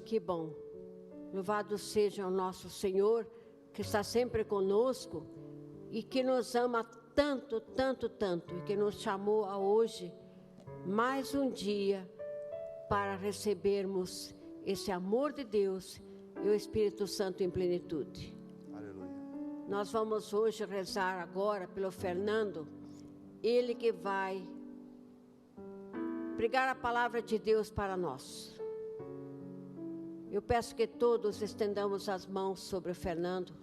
Que bom. Louvado seja o nosso Senhor, que está sempre conosco e que nos ama tanto, tanto, tanto, e que nos chamou a hoje, mais um dia, para recebermos esse amor de Deus e o Espírito Santo em plenitude. Aleluia. Nós vamos hoje rezar agora pelo Fernando, ele que vai pregar a palavra de Deus para nós. Eu peço que todos estendamos as mãos sobre o Fernando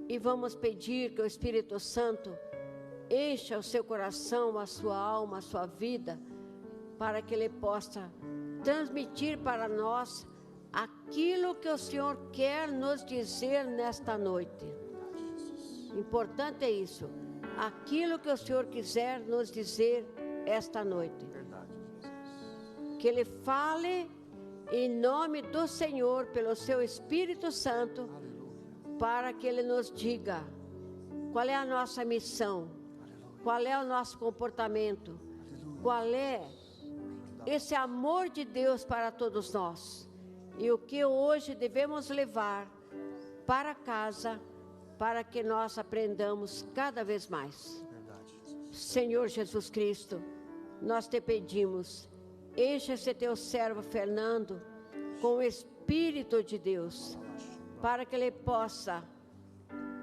e vamos pedir que o Espírito Santo encha o seu coração, a sua alma, a sua vida, para que ele possa transmitir para nós aquilo que o Senhor quer nos dizer nesta noite. Importante é isso, aquilo que o Senhor quiser nos dizer esta noite. Que Ele fale em nome do Senhor, pelo seu Espírito Santo, para que Ele nos diga qual é a nossa missão, qual é o nosso comportamento, qual é esse amor de Deus para todos nós, e o que hoje devemos levar para casa, para que nós aprendamos cada vez mais. Senhor Jesus Cristo, nós te pedimos, enche esse teu servo Fernando com o Espírito de Deus, para que ele possa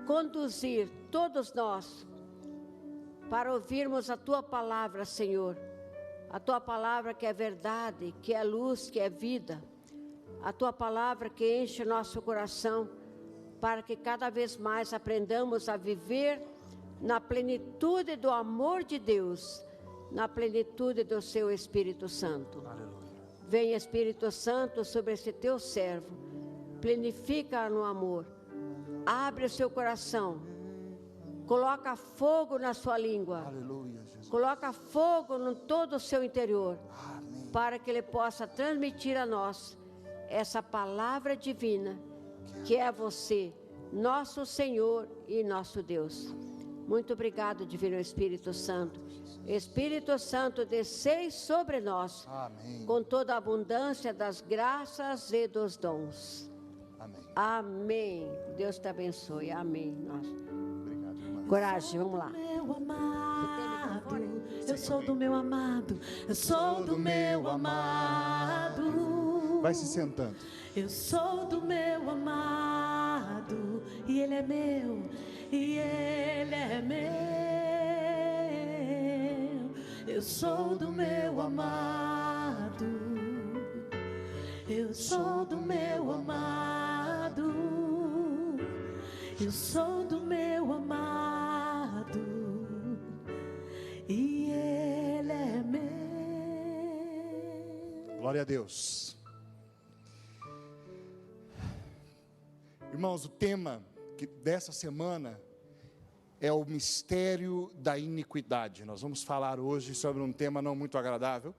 conduzir todos nós para ouvirmos a tua palavra, Senhor. A tua palavra que é verdade, que é luz, que é vida. A tua palavra que enche o nosso coração, para que cada vez mais aprendamos a viver na plenitude do amor de Deus, na plenitude do seu Espírito Santo. Aleluia. Vem, Espírito Santo, sobre esse teu servo, plenifica no amor, abre o seu coração, coloca fogo na sua língua. Aleluia, Jesus. Coloca fogo em todo o seu interior. Amém. Para que ele possa transmitir a nós essa palavra divina, que é você, nosso Senhor e nosso Deus. Muito obrigado, Divino Espírito Santo. Espírito Santo, descei sobre nós. Amém. Com toda a abundância das graças e dos dons. Amém. Amém. Deus te abençoe. Amém. Nossa. Obrigado, irmã. Coragem, vamos lá. Meu amado, eu sou do meu amado, eu sou do meu amado. Vai se sentando. Eu sou do meu amado, e ele é meu, e ele é meu. Eu sou do meu amado, eu sou do meu amado, eu sou do meu amado, e ele é meu. Glória a Deus. Irmãos, o tema dessa semana é o mistério da iniquidade. Nós vamos falar hoje sobre um tema não muito agradável.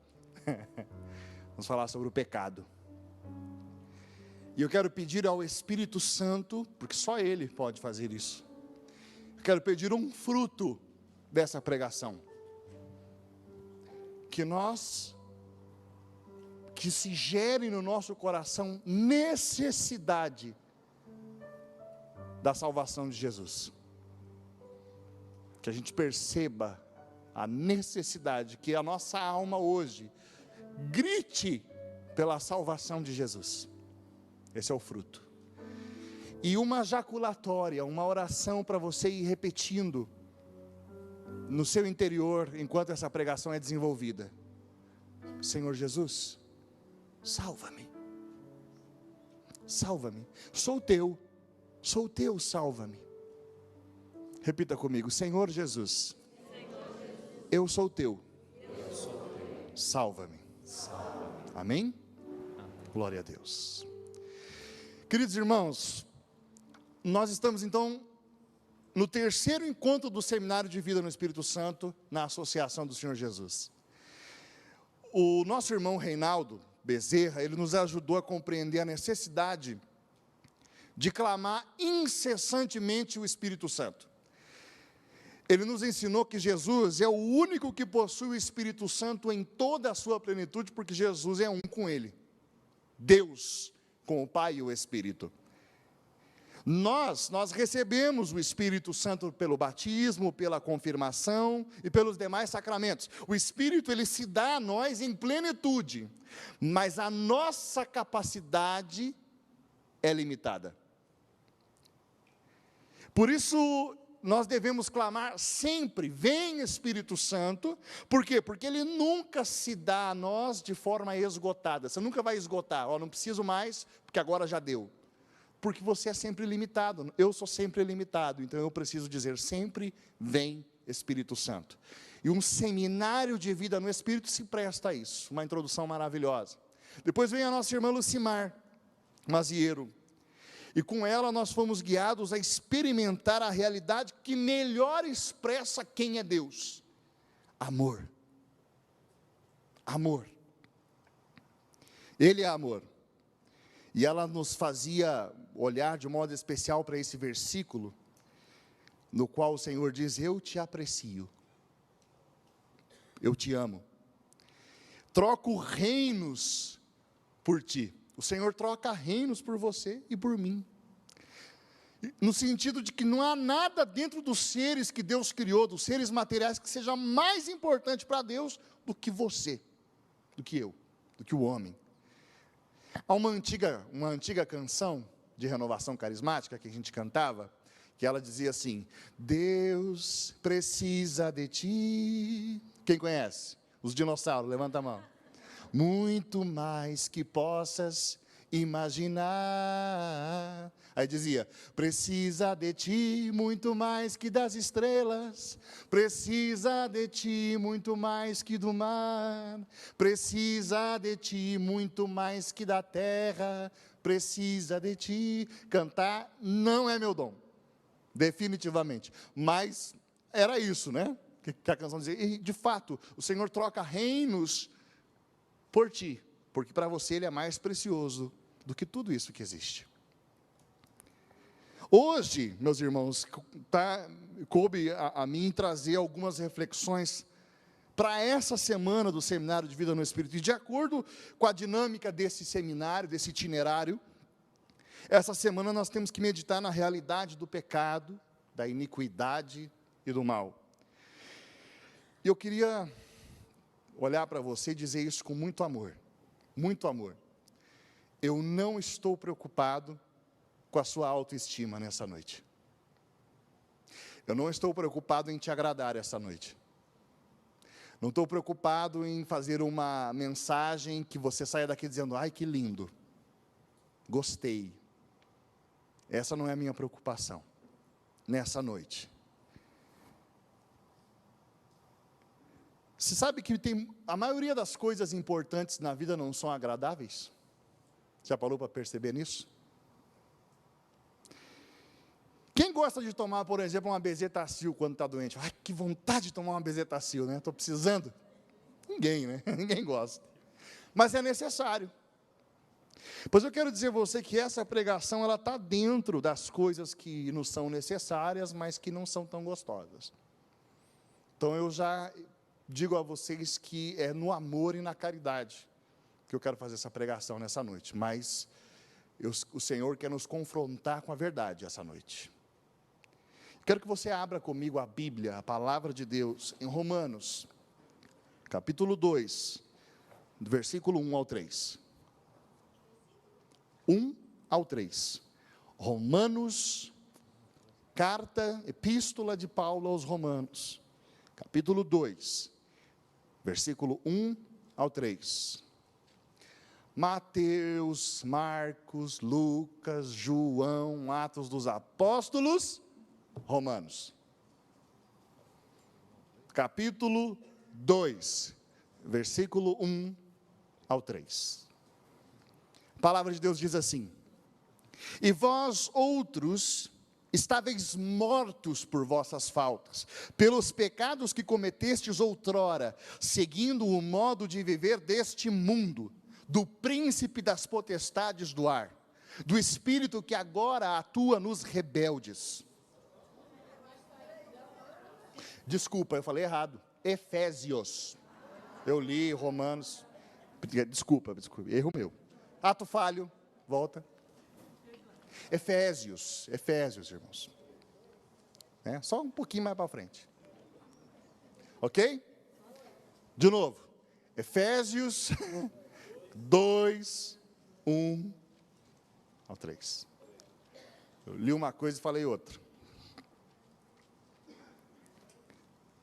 Vamos falar sobre o pecado. E eu quero pedir ao Espírito Santo, porque só Ele pode fazer isso. Eu quero pedir um fruto dessa pregação. Que se gere no nosso coração necessidade da salvação de Jesus. Que a gente perceba a necessidade, que a nossa alma hoje grite pela salvação de Jesus. Esse é o fruto. E uma jaculatória, uma oração para você ir repetindo no seu interior, enquanto essa pregação é desenvolvida. Senhor Jesus, salva-me. Salva-me. Sou teu, salva-me. Repita comigo, Senhor Jesus, eu sou teu, salva-me. Amém? Glória a Deus. Queridos irmãos, nós estamos então no terceiro encontro do Seminário de Vida no Espírito Santo, na Associação do Senhor Jesus. O nosso irmão Reinaldo Bezerra, ele nos ajudou a compreender a necessidade de clamar incessantemente o Espírito Santo. Ele nos ensinou que Jesus é o único que possui o Espírito Santo em toda a sua plenitude, porque Jesus é um com ele. Deus com o Pai e o Espírito. Nós recebemos o Espírito Santo pelo batismo, pela confirmação e pelos demais sacramentos. O Espírito, ele se dá a nós em plenitude, mas a nossa capacidade é limitada. Por isso, nós devemos clamar sempre: vem Espírito Santo. Por quê? Porque ele nunca se dá a nós de forma esgotada. Você nunca vai esgotar, não preciso mais, porque agora já deu. Porque você é sempre limitado, eu sou sempre limitado, então eu preciso dizer sempre: vem Espírito Santo. E um seminário de vida no Espírito se presta a isso, uma introdução maravilhosa. Depois vem a nossa irmã Lucimar Mazieiro, e com ela nós fomos guiados a experimentar a realidade que melhor expressa quem é Deus: amor. Amor. Ele é amor. E ela nos fazia olhar de modo especial para esse versículo, no qual o Senhor diz: eu te aprecio, eu te amo, troco reinos por ti. O Senhor troca reinos por você e por mim, no sentido de que não há nada dentro dos seres que Deus criou, dos seres materiais, que seja mais importante para Deus do que você, do que eu, do que o homem. Há uma antiga canção de renovação carismática que a gente cantava, que ela dizia assim: Deus precisa de ti. Quem conhece? Os dinossauros, levanta a mão. Muito mais que possas imaginar. Aí dizia: precisa de ti muito mais que das estrelas, precisa de ti muito mais que do mar, precisa de ti muito mais que da terra, precisa de ti. Cantar não é meu dom, definitivamente, mas era isso, né, que a canção dizia. E de fato, o Senhor troca reinos por ti, porque para você ele é mais precioso do que tudo isso que existe. Hoje, meus irmãos, coube a mim trazer algumas reflexões para essa semana do Seminário de Vida no Espírito. E de acordo com a dinâmica desse seminário, desse itinerário, essa semana nós temos que meditar na realidade do pecado, da iniquidade e do mal. E eu queria olhar para você e dizer isso com muito amor, muito amor. Eu não estou preocupado com a sua autoestima nessa noite. Eu não estou preocupado em te agradar essa noite. Não estou preocupado em fazer uma mensagem que você saia daqui dizendo: ai, que lindo, gostei. Essa não é a minha preocupação nessa noite. Você sabe que a maioria das coisas importantes na vida não são agradáveis? Já parou para perceber nisso? Quem gosta de tomar, por exemplo, uma Bezetacil quando está doente? Ai, que vontade de tomar uma Bezetacil, né? Estou precisando. Ninguém, né? Ninguém gosta. Mas é necessário. Pois eu quero dizer a você que essa pregação, ela está dentro das coisas que nos são necessárias, mas que não são tão gostosas. Então eu já digo a vocês que é no amor e na caridade que eu quero fazer essa pregação nessa noite. Mas o Senhor quer nos confrontar com a verdade essa noite. Quero que você abra comigo a Bíblia, a palavra de Deus, em Romanos, capítulo 2, do versículo 1 ao 3. 1 ao 3. Romanos, carta, epístola de Paulo aos Romanos, capítulo 2, versículo 1 ao 3. Mateus, Marcos, Lucas, João, Atos dos Apóstolos, Romanos. Capítulo 2, versículo 1 ao 3. A palavra de Deus diz assim: e vós outros estáveis mortos por vossas faltas, pelos pecados que cometestes outrora, seguindo o modo de viver deste mundo, do príncipe das potestades do ar, do espírito que agora atua nos rebeldes. Desculpa, eu falei errado. Efésios. Eu li Romanos. Desculpa, erro meu. Ato falho, volta. Efésios, irmãos. Só um pouquinho mais para frente. Ok? De novo. Efésios 2, 1 ao 3. Eu li uma coisa e falei outra.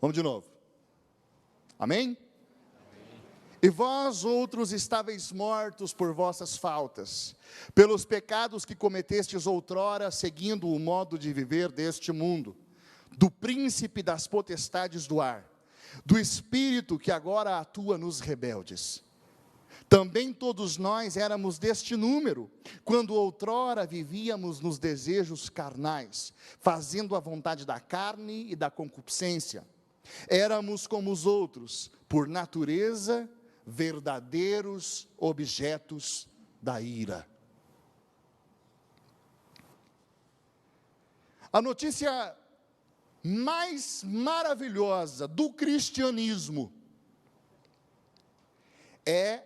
Vamos de novo. Amém? E vós outros estáveis mortos por vossas faltas, pelos pecados que cometestes outrora, seguindo o modo de viver deste mundo, do príncipe das potestades do ar, do espírito que agora atua nos rebeldes. Também todos nós éramos deste número, quando outrora vivíamos nos desejos carnais, fazendo a vontade da carne e da concupiscência. Éramos como os outros, por natureza, verdadeiros objetos da ira. A notícia mais maravilhosa do cristianismo é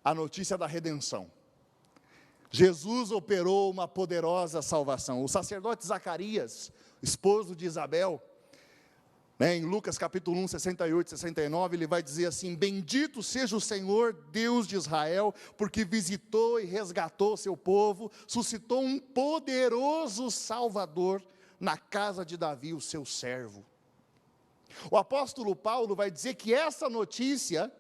a notícia da redenção. Jesus operou uma poderosa salvação. O sacerdote Zacarias, esposo de Isabel, em Lucas capítulo 1, 68 e 69, ele vai dizer assim: bendito seja o Senhor, Deus de Israel, porque visitou e resgatou seu povo, suscitou um poderoso Salvador na casa de Davi, o seu servo. O apóstolo Paulo vai dizer que essa notícia,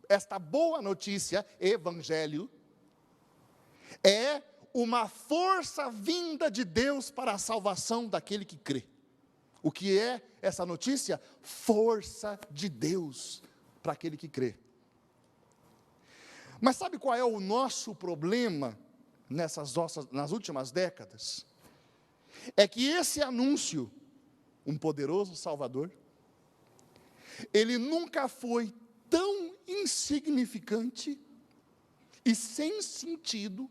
esta boa notícia, evangelho, é uma força vinda de Deus para a salvação daquele que crê. O que é essa notícia? Força de Deus para aquele que crê. Mas sabe qual é o nosso problema nas últimas décadas? É que esse anúncio, um poderoso Salvador, ele nunca foi tão insignificante e sem sentido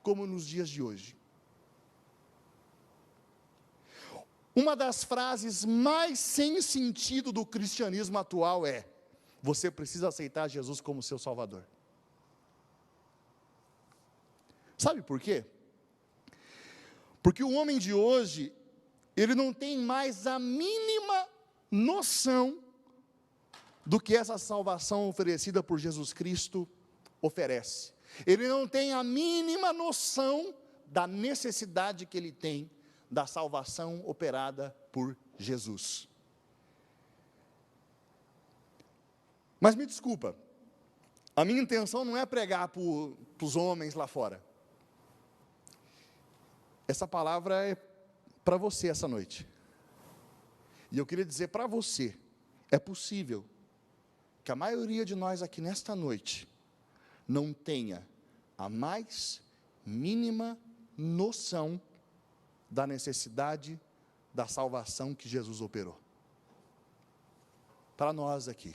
como nos dias de hoje. Uma das frases mais sem sentido do cristianismo atual é: você precisa aceitar Jesus como seu Salvador. Sabe por quê? Porque o homem de hoje, ele não tem mais a mínima noção do que essa salvação oferecida por Jesus Cristo oferece. Ele não tem a mínima noção da necessidade que ele tem da salvação operada por Jesus. Mas me desculpa, a minha intenção não é pregar para os homens lá fora. Essa palavra é para você essa noite. E eu queria dizer para você, é possível que a maioria de nós aqui nesta noite não tenha a mais mínima noção da necessidade da salvação que Jesus operou. Para nós aqui.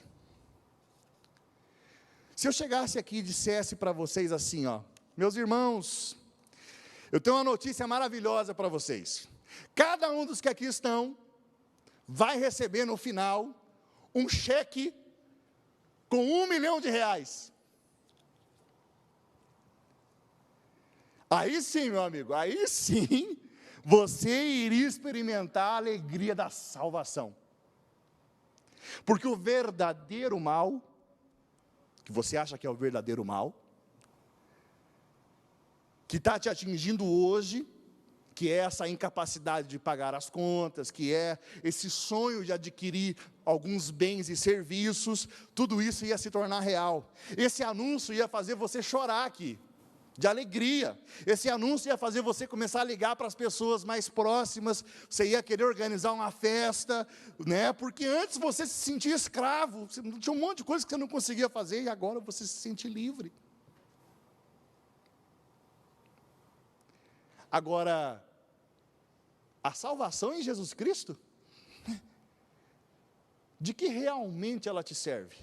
Se eu chegasse aqui e dissesse para vocês assim, meus irmãos, eu tenho uma notícia maravilhosa para vocês. Cada um dos que aqui estão vai receber no final um cheque com R$1 milhão. Aí sim, meu amigo, aí sim, você iria experimentar a alegria da salvação. Porque o verdadeiro mal, que você acha que é o verdadeiro mal, que está te atingindo hoje, que é essa incapacidade de pagar as contas, que é esse sonho de adquirir alguns bens e serviços, tudo isso ia se tornar real. Esse anúncio ia fazer você chorar aqui, de alegria. Esse anúncio ia fazer você começar a ligar para as pessoas mais próximas, você ia querer organizar uma festa, porque antes você se sentia escravo, tinha um monte de coisa que você não conseguia fazer, e agora você se sente livre. Agora, a salvação em Jesus Cristo, de que realmente ela te serve?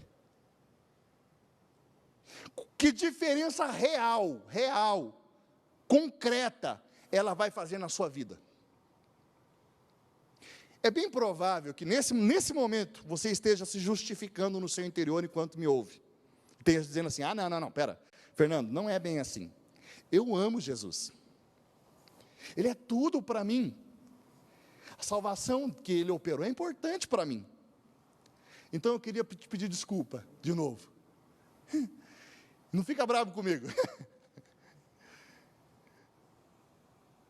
Que diferença real, concreta, ela vai fazer na sua vida? É bem provável que nesse momento, você esteja se justificando no seu interior enquanto me ouve. Esteja dizendo assim, não, pera, Fernando, não é bem assim. Eu amo Jesus. Ele é tudo para mim. A salvação que Ele operou é importante para mim. Então eu queria te pedir desculpa, de novo. Não fica bravo comigo.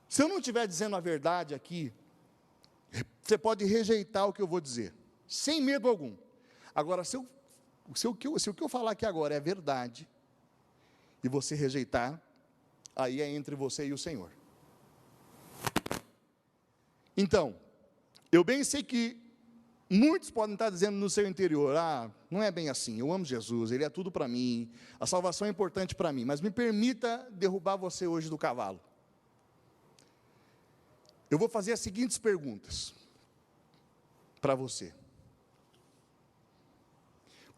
Se eu não estiver dizendo a verdade aqui, você pode rejeitar o que eu vou dizer, sem medo algum. Agora, se o que eu falar aqui agora é verdade, e você rejeitar, aí é entre você e o Senhor. Então, eu bem sei que muitos podem estar dizendo no seu interior, não é bem assim, eu amo Jesus, Ele é tudo para mim, a salvação é importante para mim, mas me permita derrubar você hoje do cavalo. Eu vou fazer as seguintes perguntas para você.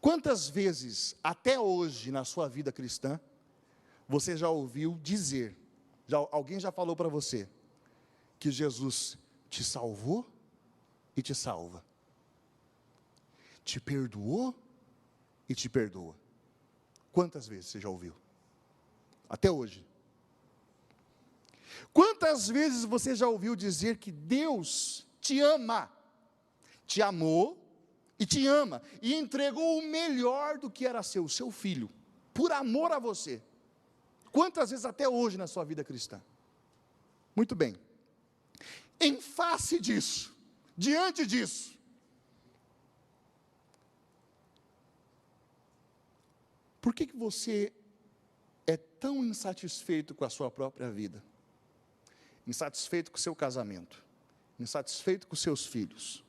Quantas vezes, até hoje, na sua vida cristã, você já ouviu dizer, alguém já falou para você, que Jesus te salvou e te salva, te perdoou e te perdoa? Quantas vezes você já ouviu? Até hoje. Quantas vezes você já ouviu dizer que Deus te ama, te amou e te ama, e entregou o melhor do que era seu, o seu filho, por amor a você? Quantas vezes até hoje na sua vida cristã? Muito bem. Em face disso, diante disso, por que você é tão insatisfeito com a sua própria vida? Insatisfeito com o seu casamento? Insatisfeito com os seus filhos?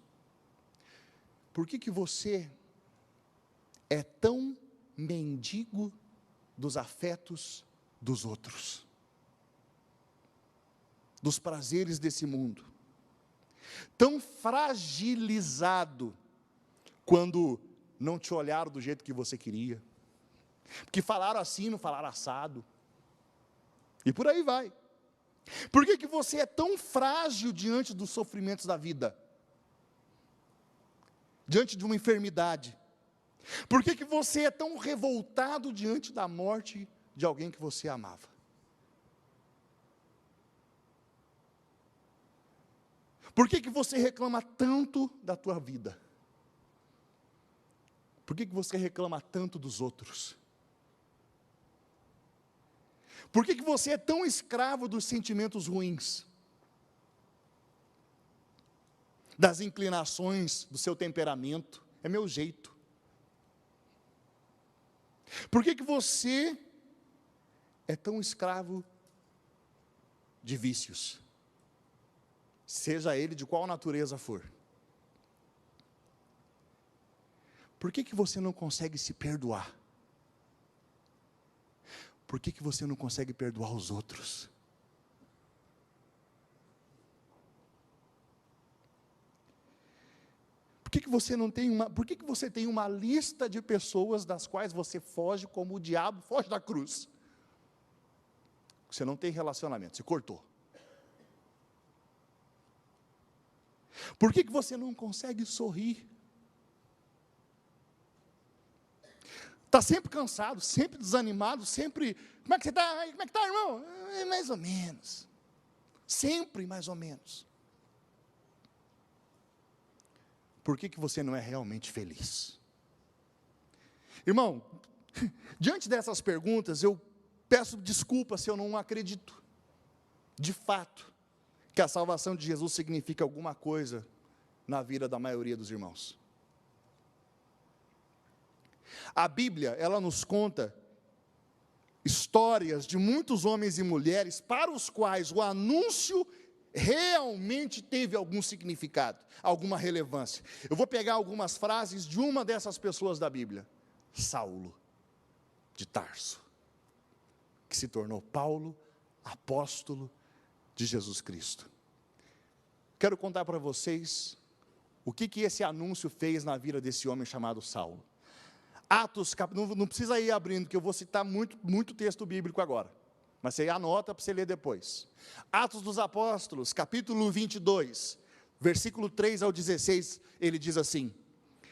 Por que você é tão mendigo dos afetos dos outros? Dos prazeres desse mundo? Tão fragilizado quando não te olharam do jeito que você queria? Porque falaram assim, não falaram assado. E por aí vai. Por que você é tão frágil diante dos sofrimentos da vida? Diante de uma enfermidade? Por que você é tão revoltado diante da morte de alguém que você amava? Por que você reclama tanto da tua vida? Por que você reclama tanto dos outros? Por que você é tão escravo dos sentimentos ruins? Das inclinações do seu temperamento? É meu jeito. Por que você é tão escravo de vícios? Seja ele de qual natureza for. Por que você não consegue se perdoar? Por que você não consegue perdoar os outros? Por que você não tem por que você tem uma lista de pessoas das quais você foge como o diabo foge da cruz? Você não tem relacionamento, você cortou. Por que você não consegue sorrir? Está sempre cansado, sempre desanimado, sempre... Como é que você está? Como é que está, irmão? Mais ou menos. Sempre mais ou menos. Por que você não é realmente feliz? Irmão, diante dessas perguntas, eu peço desculpa se eu não acredito, de fato, que a salvação de Jesus significa alguma coisa na vida da maioria dos irmãos. A Bíblia, ela nos conta histórias de muitos homens e mulheres para os quais o anúncio realmente teve algum significado, alguma relevância. Eu vou pegar algumas frases de uma dessas pessoas da Bíblia. Saulo, de Tarso, que se tornou Paulo, apóstolo de Jesus Cristo. Quero contar para vocês o que esse anúncio fez na vida desse homem chamado Saulo. Atos, não precisa ir abrindo, que eu vou citar muito texto bíblico agora, mas você anota para você ler depois. Atos dos Apóstolos, capítulo 22, versículo 3 ao 16, ele diz assim: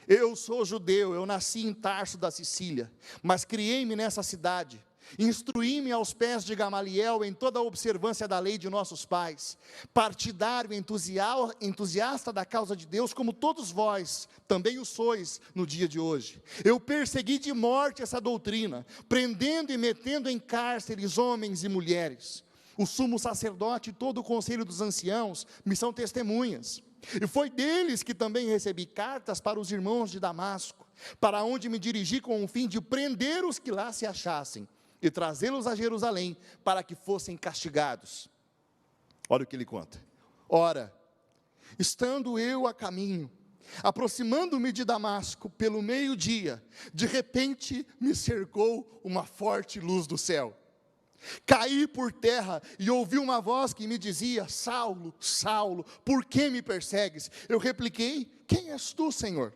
eu sou judeu, eu nasci em Tarso da Sicília, mas criei-me nessa cidade. Instruí-me aos pés de Gamaliel em toda a observância da lei de nossos pais, partidário, entusiasta da causa de Deus, como todos vós também o sois no dia de hoje. Eu persegui de morte essa doutrina, prendendo e metendo em cárceres homens e mulheres. O sumo sacerdote e todo o conselho dos anciãos me são testemunhas. E foi deles que também recebi cartas para os irmãos de Damasco, para onde me dirigi com o fim de prender os que lá se achassem, e trazê-los a Jerusalém, para que fossem castigados. Olha o que ele conta. Ora, estando eu a caminho, aproximando-me de Damasco, pelo meio-dia, de repente me cercou uma forte luz do céu. Caí por terra e ouvi uma voz que me dizia: Saulo, Saulo, por que me persegues? Eu repliquei: quem és tu, Senhor?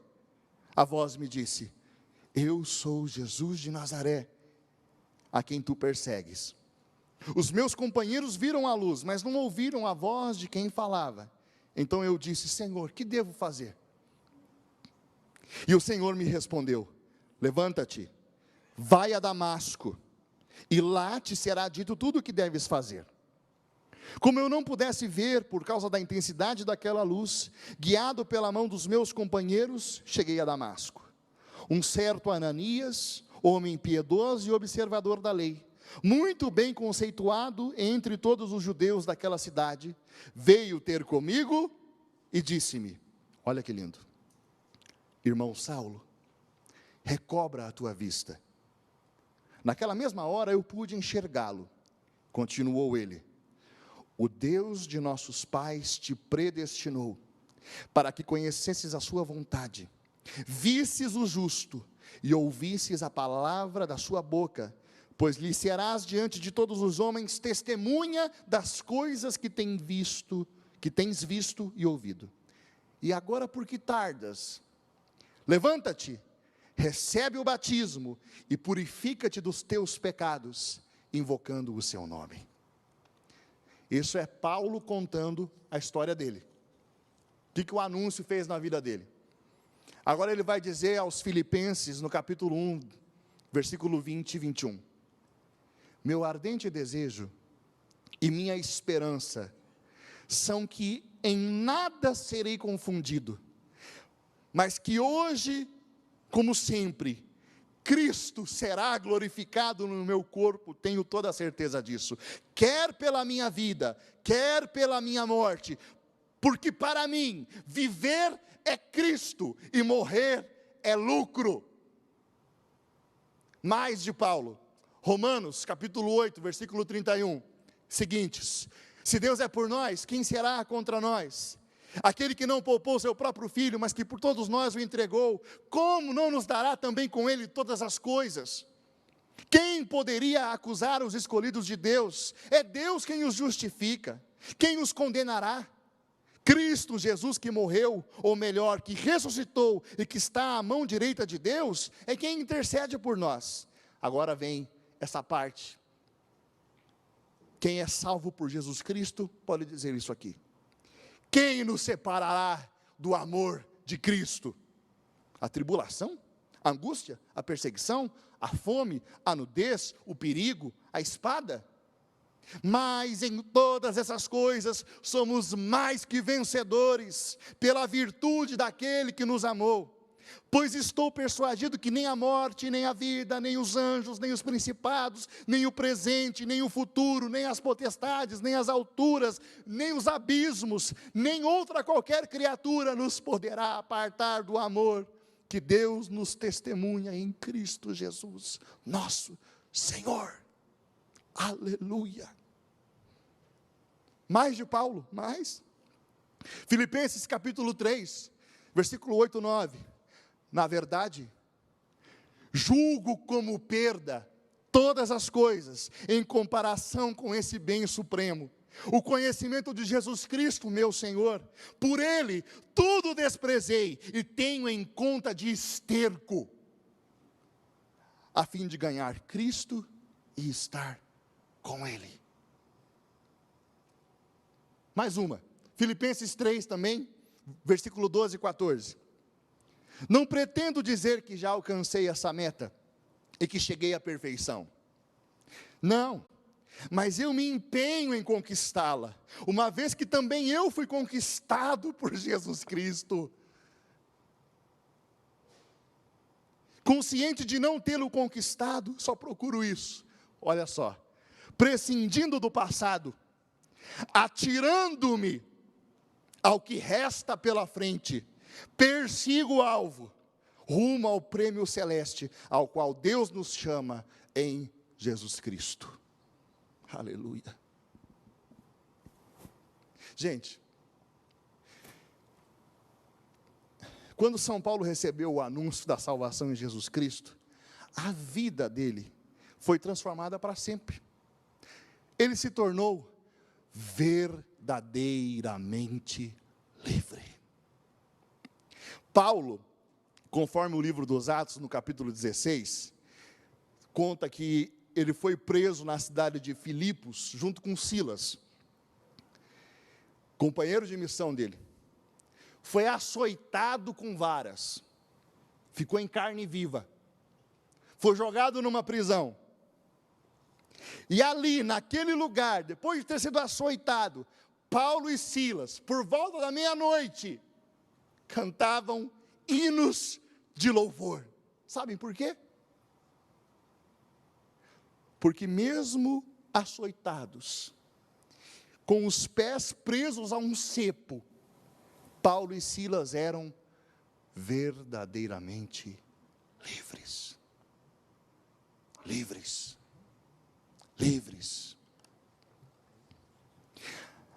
A voz me disse: eu sou Jesus de Nazaré, a quem tu persegues. Os meus companheiros viram a luz, mas não ouviram a voz de quem falava. Então eu disse: Senhor, que devo fazer? E o Senhor me respondeu: levanta-te, vai a Damasco, e lá te será dito tudo o que deves fazer. Como eu não pudesse ver por causa da intensidade daquela luz, guiado pela mão dos meus companheiros, cheguei a Damasco. Um certo Ananias, homem piedoso e observador da lei, muito bem conceituado entre todos os judeus daquela cidade, veio ter comigo e disse-me: olha que lindo, irmão Saulo, recobra a tua vista. Naquela mesma hora eu pude enxergá-lo. Continuou ele: o Deus de nossos pais te predestinou, para que conhecesses a sua vontade, visses o justo, e ouvisses a palavra da sua boca, pois lhe serás diante de todos os homens testemunha das coisas que tens visto e ouvido. E agora por que tardas? Levanta-te, recebe o batismo e purifica-te dos teus pecados, invocando o seu nome. Isso é Paulo contando a história dele. O que o anúncio fez na vida dele? Agora ele vai dizer aos Filipenses, no capítulo 1, versículo 20 e 21. Meu ardente desejo e minha esperança são que em nada serei confundido, mas que hoje, como sempre, Cristo será glorificado no meu corpo, tenho toda a certeza disso, quer pela minha vida, quer pela minha morte, porque para mim, viver é Cristo e morrer é lucro. Mais de Paulo, Romanos capítulo 8, versículo 31, seguintes: se Deus é por nós, quem será contra nós? Aquele que não poupou seu próprio filho, mas que por todos nós o entregou, como não nos dará também com ele todas as coisas? Quem poderia acusar os escolhidos de Deus? É Deus quem os justifica. Quem os condenará? Cristo Jesus, que morreu, ou melhor, que ressuscitou e que está à mão direita de Deus, é quem intercede por nós. Agora vem essa parte. Quem é salvo por Jesus Cristo pode dizer isso aqui: quem nos separará do amor de Cristo? A tribulação, a angústia, a perseguição, a fome, a nudez, o perigo, a espada? Mas em todas essas coisas somos mais que vencedores, pela virtude daquele que nos amou. Pois estou persuadido que nem a morte, nem a vida, nem os anjos, nem os principados, nem o presente, nem o futuro, nem as potestades, nem as alturas, nem os abismos, nem outra qualquer criatura nos poderá apartar do amor que Deus nos testemunha em Cristo Jesus, nosso Senhor. Aleluia. Mais de Paulo, mais. Filipenses capítulo 3, versículo 8 e 9. Na verdade, julgo como perda todas as coisas em comparação com esse bem supremo, o conhecimento de Jesus Cristo, meu Senhor. Por Ele tudo desprezei e tenho em conta de esterco, a fim de ganhar Cristo e estar com Ele. Mais uma, Filipenses 3 também, versículo 12 e 14. Não pretendo dizer que já alcancei essa meta e que cheguei à perfeição, Não, mas eu me empenho em conquistá-la, uma vez que também eu fui conquistado por Jesus Cristo. Consciente de não tê-lo conquistado, só procuro isso. Olha só, prescindindo do passado, atirando-me ao que resta pela frente, persigo o alvo, rumo ao prêmio celeste, ao qual Deus nos chama em Jesus Cristo. Aleluia. Gente, quando São Paulo recebeu o anúncio da salvação em Jesus Cristo, a vida dele foi transformada para sempre. Ele se tornou verdadeiramente livre. Paulo, conforme o livro dos Atos, no capítulo 16, conta que ele foi preso na cidade de Filipos, junto com Silas, companheiro de missão dele. Foi açoitado com varas, ficou em carne viva, foi jogado numa prisão. E ali, naquele lugar, depois de ter sido açoitado, Paulo e Silas, por volta da meia-noite, cantavam hinos de louvor. Sabem por quê? Porque mesmo açoitados, com os pés presos a um cepo, Paulo e Silas eram verdadeiramente livres. Livres. Livres.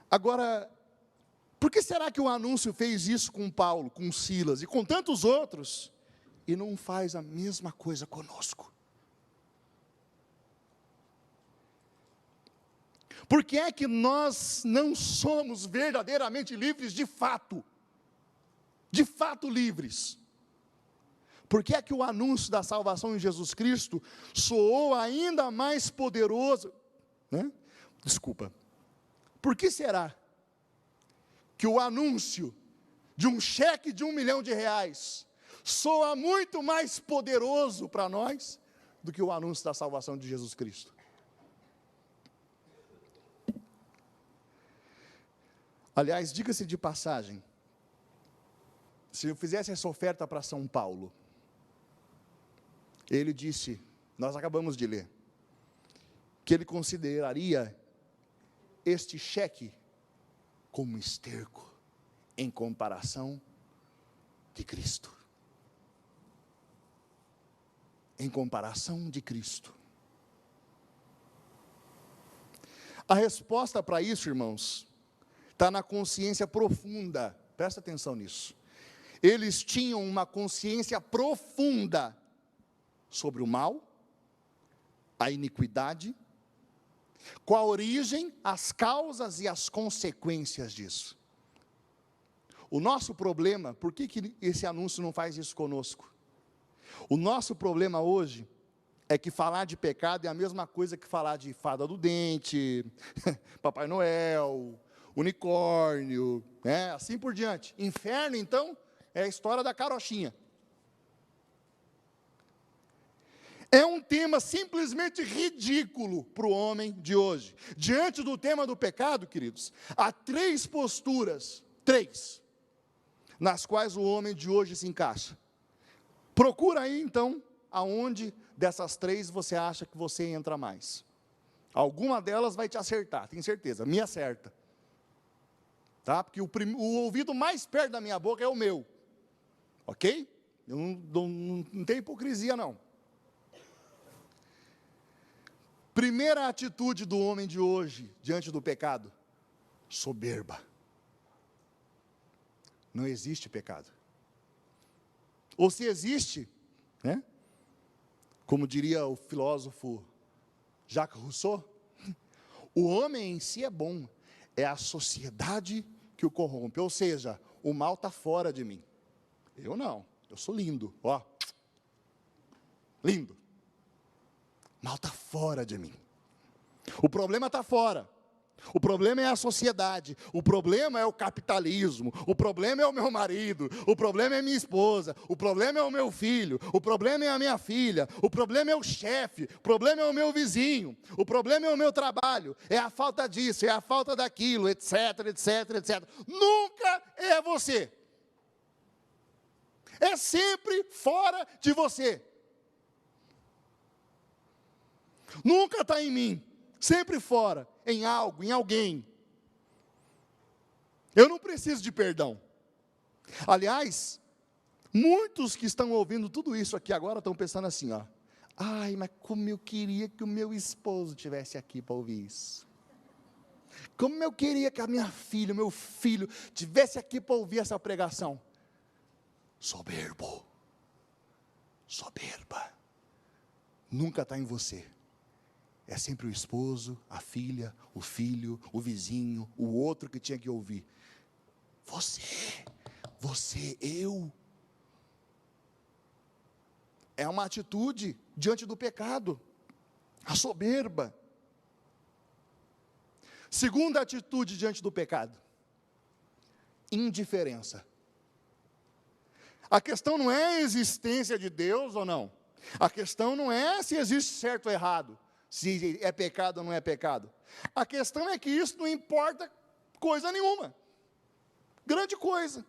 Agora, por que será que o anúncio fez isso com Paulo, com Silas e com tantos outros, e não faz a mesma coisa conosco? Por que é que nós não somos verdadeiramente livres de fato? De fato livres. Por que é que o anúncio da salvação em Jesus Cristo soou ainda mais poderoso? Desculpa. Por que será que o anúncio de um cheque de R$1 milhão soa muito mais poderoso para nós do que o anúncio da salvação de Jesus Cristo? Aliás, diga-se de passagem, se eu fizesse essa oferta para São Paulo, ele disse, nós acabamos de ler, que ele consideraria este cheque como esterco em comparação de Cristo. Em comparação de Cristo. A resposta para isso, irmãos, está na consciência profunda, presta atenção nisso. Eles tinham uma consciência profunda sobre o mal, a iniquidade, com a origem, as causas e as consequências disso. O nosso problema, por que esse anúncio não faz isso conosco? O nosso problema hoje é que falar de pecado é a mesma coisa que falar de fada do dente, Papai Noel, unicórnio, assim por diante. Inferno, então, é a história da carochinha. É um tema simplesmente ridículo para o homem de hoje. Diante do tema do pecado, queridos, há 3 posturas, 3, nas quais o homem de hoje se encaixa. Procura aí, então, aonde dessas 3 você acha que você entra mais. Alguma delas vai te acertar, tenho certeza, me acerta. Tá? Porque o ouvido mais perto da minha boca é o meu. Ok? Eu não tenho hipocrisia, não. Primeira atitude do homem de hoje, diante do pecado: soberba. Não existe pecado. Ou se existe, como diria o filósofo Jacques Rousseau, o homem em si é bom, é a sociedade que o corrompe. Ou seja, o mal está fora de mim. Eu não, eu sou lindo, ó. Lindo. O mal está fora de mim. O problema está fora. O problema é a sociedade, o problema é o capitalismo, o problema é o meu marido, o problema é minha esposa, o problema é o meu filho, o problema é a minha filha, o problema é o chefe, o problema é o meu vizinho, o problema é o meu trabalho, é a falta disso, é a falta daquilo, etc, etc, etc. Nunca é você. É sempre fora de você. Nunca está em mim, sempre fora, em algo, em alguém. Eu não preciso de perdão. Aliás, muitos que estão ouvindo tudo isso aqui agora estão pensando assim, ó. Ai, mas como eu queria que o meu esposo estivesse aqui para ouvir isso. Como eu queria que a minha filha, o meu filho, estivesse aqui para ouvir essa pregação. Soberbo. Soberba. Nunca está em você. É sempre o esposo, a filha, o filho, o vizinho, o outro que tinha que ouvir. Você, eu. É uma atitude diante do pecado, a soberba. Segunda atitude diante do pecado, indiferença. A questão não é a existência de Deus ou não. A questão não é se existe certo ou errado, se é pecado ou não é pecado. A questão é que isso não importa coisa nenhuma. Grande coisa.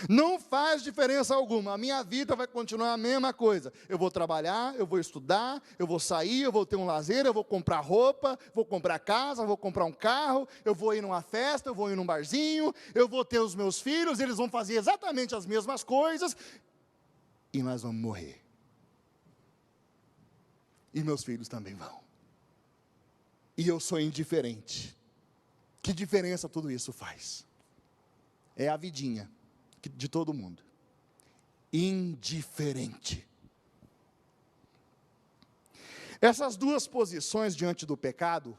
Não faz diferença alguma. A minha vida vai continuar a mesma coisa. Eu vou trabalhar, eu vou estudar, eu vou sair, eu vou ter um lazer, eu vou comprar roupa, vou comprar casa, vou comprar um carro, eu vou ir numa festa, eu vou ir num barzinho, eu vou ter os meus filhos, eles vão fazer exatamente as mesmas coisas e nós vamos morrer. E meus filhos também vão. E eu sou indiferente. Que diferença tudo isso faz? É a vidinha de todo mundo. Indiferente. Essas duas posições diante do pecado,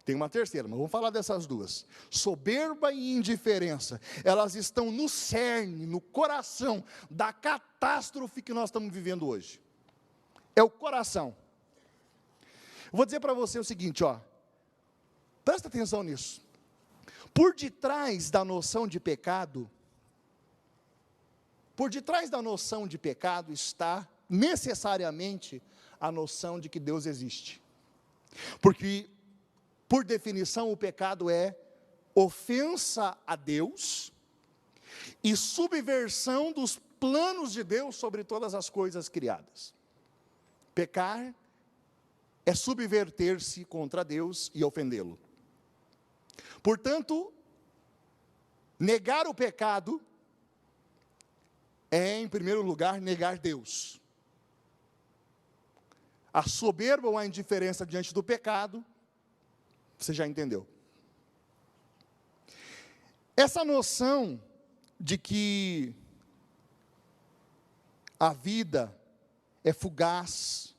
tem uma terceira, mas vamos falar dessas duas. Soberba e indiferença, elas estão no cerne, no coração da catástrofe que nós estamos vivendo hoje. É o coração. Vou dizer para você o seguinte, ó. Presta atenção nisso. Por detrás da noção de pecado, está necessariamente a noção de que Deus existe. Porque, por definição, o pecado é ofensa a Deus e subversão dos planos de Deus sobre todas as coisas criadas. Pecar é subverter-se contra Deus e ofendê-lo. Portanto, negar o pecado é, em primeiro lugar, negar Deus. A soberba ou a indiferença diante do pecado, você já entendeu. Essa noção de que a vida é fugaz,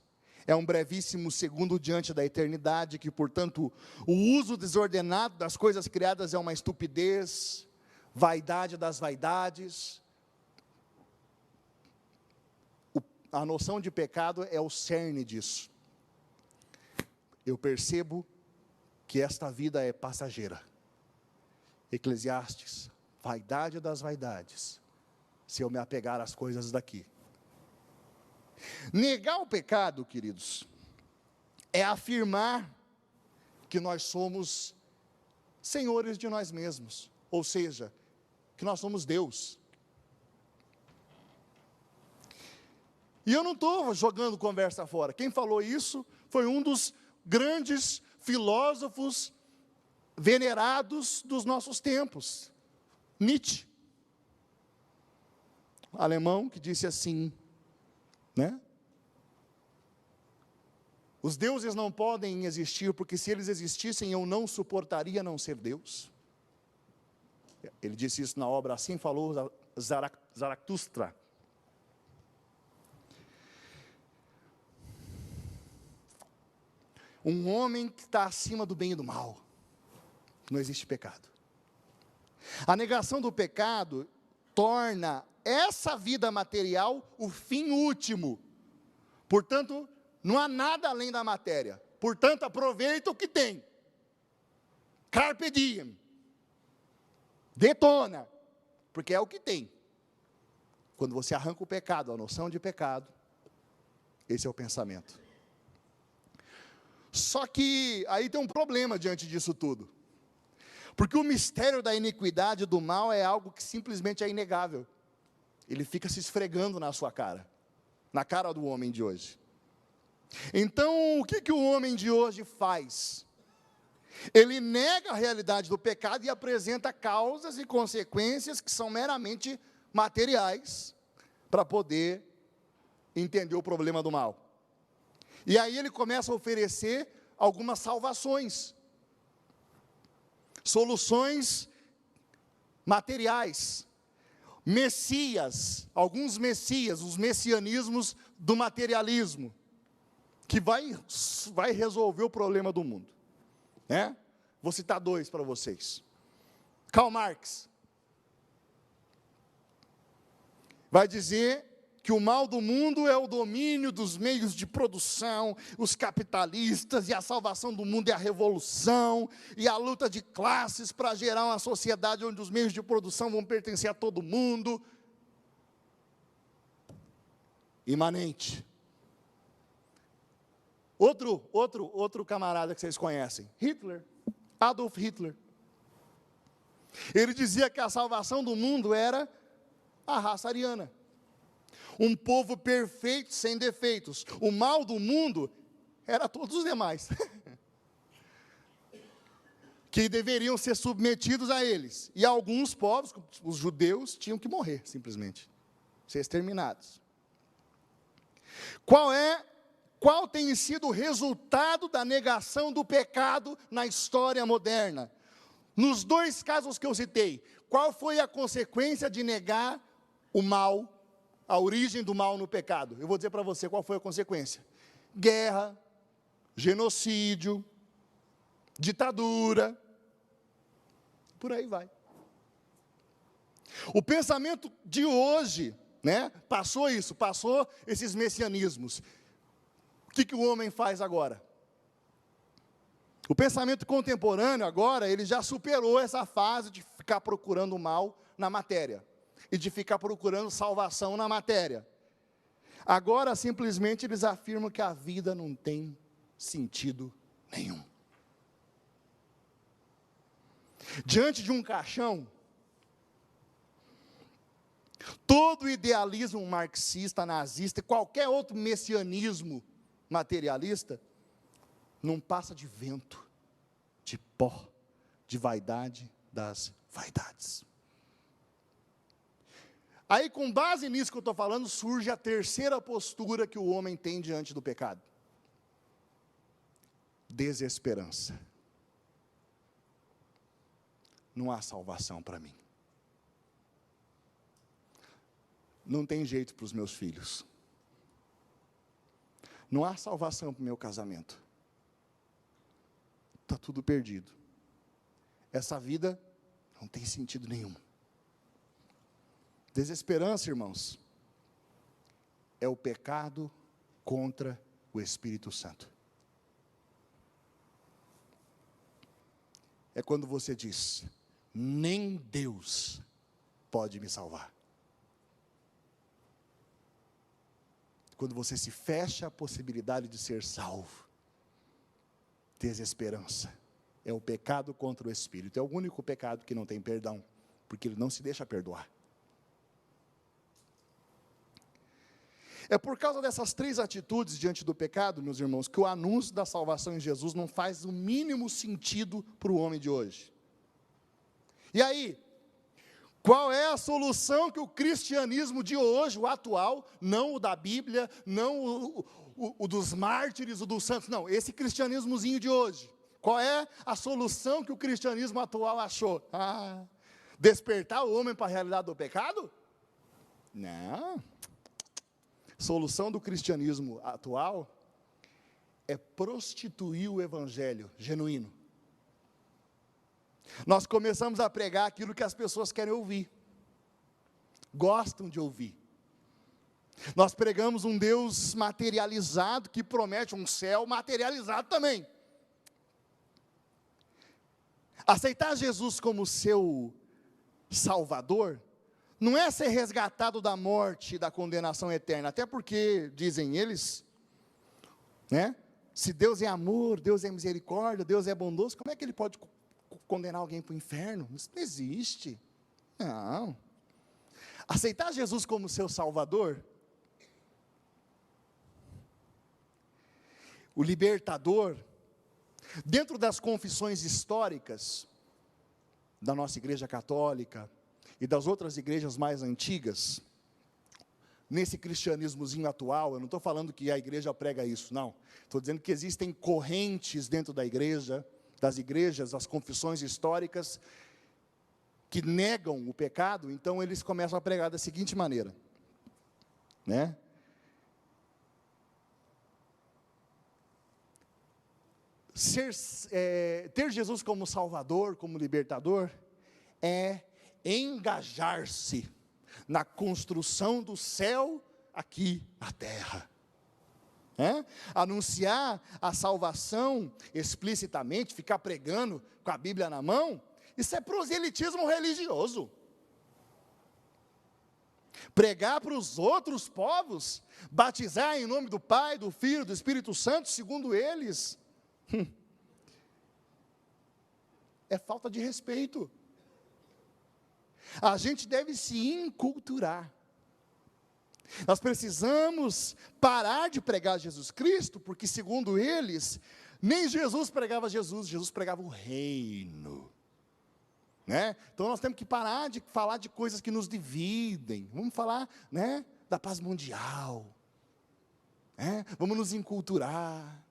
é um brevíssimo segundo diante da eternidade, que, portanto, o uso desordenado das coisas criadas é uma estupidez, vaidade das vaidades. A noção de pecado é o cerne disso. Eu percebo que esta vida é passageira. Eclesiastes, vaidade das vaidades, se eu me apegar às coisas daqui. Negar o pecado, queridos, é afirmar que nós somos senhores de nós mesmos, ou seja, que nós somos Deus. E eu não estou jogando conversa fora. Quem falou isso foi um dos grandes filósofos venerados dos nossos tempos, Nietzsche. Alemão que disse assim, né? Os deuses não podem existir, porque se eles existissem, eu não suportaria não ser Deus. Ele disse isso na obra Assim Falou Zaratustra. Um homem que está acima do bem e do mal. Não existe pecado. A negação do pecado torna essa vida material o fim último. Portanto, não há nada além da matéria. Portanto, aproveita o que tem. carpe diem, detona, porque é o que tem. Quando você arranca o pecado, a noção de pecado, esse é o pensamento. Só que aí tem um problema diante disso tudo. Porque o mistério da iniquidade e do mal é algo que simplesmente é inegável. Ele fica se esfregando na sua cara, na cara do homem de hoje. Então, o que o homem de hoje faz? Ele nega a realidade do pecado e apresenta causas e consequências que são meramente materiais para poder entender o problema do mal. E aí ele começa a oferecer algumas salvações, soluções materiais, alguns messias, os messianismos do materialismo, que vai resolver o problema do mundo. Vou citar 2 para vocês. Karl Marx vai dizer que o mal do mundo é o domínio dos meios de produção, os capitalistas, e a salvação do mundo é a revolução, e a luta de classes para gerar uma sociedade onde os meios de produção vão pertencer a todo mundo. Imanente. Outro camarada que vocês conhecem, Hitler, Adolf Hitler. Ele dizia que a salvação do mundo era a raça ariana. Um povo perfeito, sem defeitos. O mal do mundo era todos os demais, que deveriam ser submetidos a eles. E alguns povos, os judeus, tinham que morrer, simplesmente, ser exterminados. Qual tem sido o resultado da negação do pecado na história moderna? Nos 2 casos que eu citei, qual foi a consequência de negar o mal, a origem do mal no pecado? Eu vou dizer para você qual foi a consequência: guerra, genocídio, ditadura, por aí vai. O pensamento de hoje, passou esses messianismos. O que o homem faz agora? O pensamento contemporâneo agora, ele já superou essa fase de ficar procurando o mal na matéria, e de ficar procurando salvação na matéria. Agora, simplesmente, eles afirmam que a vida não tem sentido nenhum. Diante de um caixão, todo idealismo marxista, nazista e qualquer outro messianismo materialista não passa de vento, de pó, de vaidade das vaidades. Aí, com base nisso que eu estou falando, surge a terceira postura que o homem tem diante do pecado: desesperança. Não há salvação para mim. Não tem jeito para os meus filhos. Não há salvação para o meu casamento. Está tudo perdido. Essa vida não tem sentido nenhum. Desesperança, irmãos, é o pecado contra o Espírito Santo. É quando você diz: nem Deus pode me salvar. Quando você se fecha à possibilidade de ser salvo. Desesperança é o pecado contra o Espírito. É o único pecado que não tem perdão, porque ele não se deixa perdoar. É por causa dessas 3 atitudes diante do pecado, meus irmãos, que o anúncio da salvação em Jesus não faz o mínimo sentido para o homem de hoje. E aí, qual é a solução que o cristianismo de hoje, o atual, não o da Bíblia, não o dos mártires, o dos santos, não, esse cristianismozinho de hoje, qual é a solução que o cristianismo atual achou? Despertar o homem para a realidade do pecado? Não. Solução do cristianismo atual é prostituir o evangelho genuíno. Nós começamos a pregar aquilo que as pessoas querem ouvir, gostam de ouvir. Nós pregamos um Deus materializado que promete um céu materializado também. Aceitar Jesus como seu Salvador não é ser resgatado da morte e da condenação eterna, até porque, dizem eles, né? Se Deus é amor, Deus é misericórdia, Deus é bondoso, como é que Ele pode condenar alguém para o inferno? Isso não existe. Não. Aceitar Jesus como seu Salvador, o libertador, dentro das confissões históricas da nossa igreja católica e das outras igrejas mais antigas, nesse cristianismozinho atual, eu não estou falando que a igreja prega isso, não. Estou dizendo que existem correntes dentro da igreja, das igrejas, as confissões históricas, que negam o pecado, então eles começam a pregar da seguinte maneira, né? Ter Jesus como Salvador, como libertador, é engajar-se na construção do céu aqui na terra. Anunciar a salvação explicitamente, ficar pregando com a Bíblia na mão, isso é proselitismo religioso. Pregar para os outros povos, batizar em nome do Pai, do Filho, do Espírito Santo, segundo eles, é falta de respeito. A gente deve se inculturar. Nós precisamos parar de pregar Jesus Cristo, porque segundo eles, nem Jesus pregava Jesus, Jesus pregava o reino. Né? Então nós temos que parar de falar de coisas que nos dividem. Vamos falar, né, da paz mundial. Vamos nos inculturar.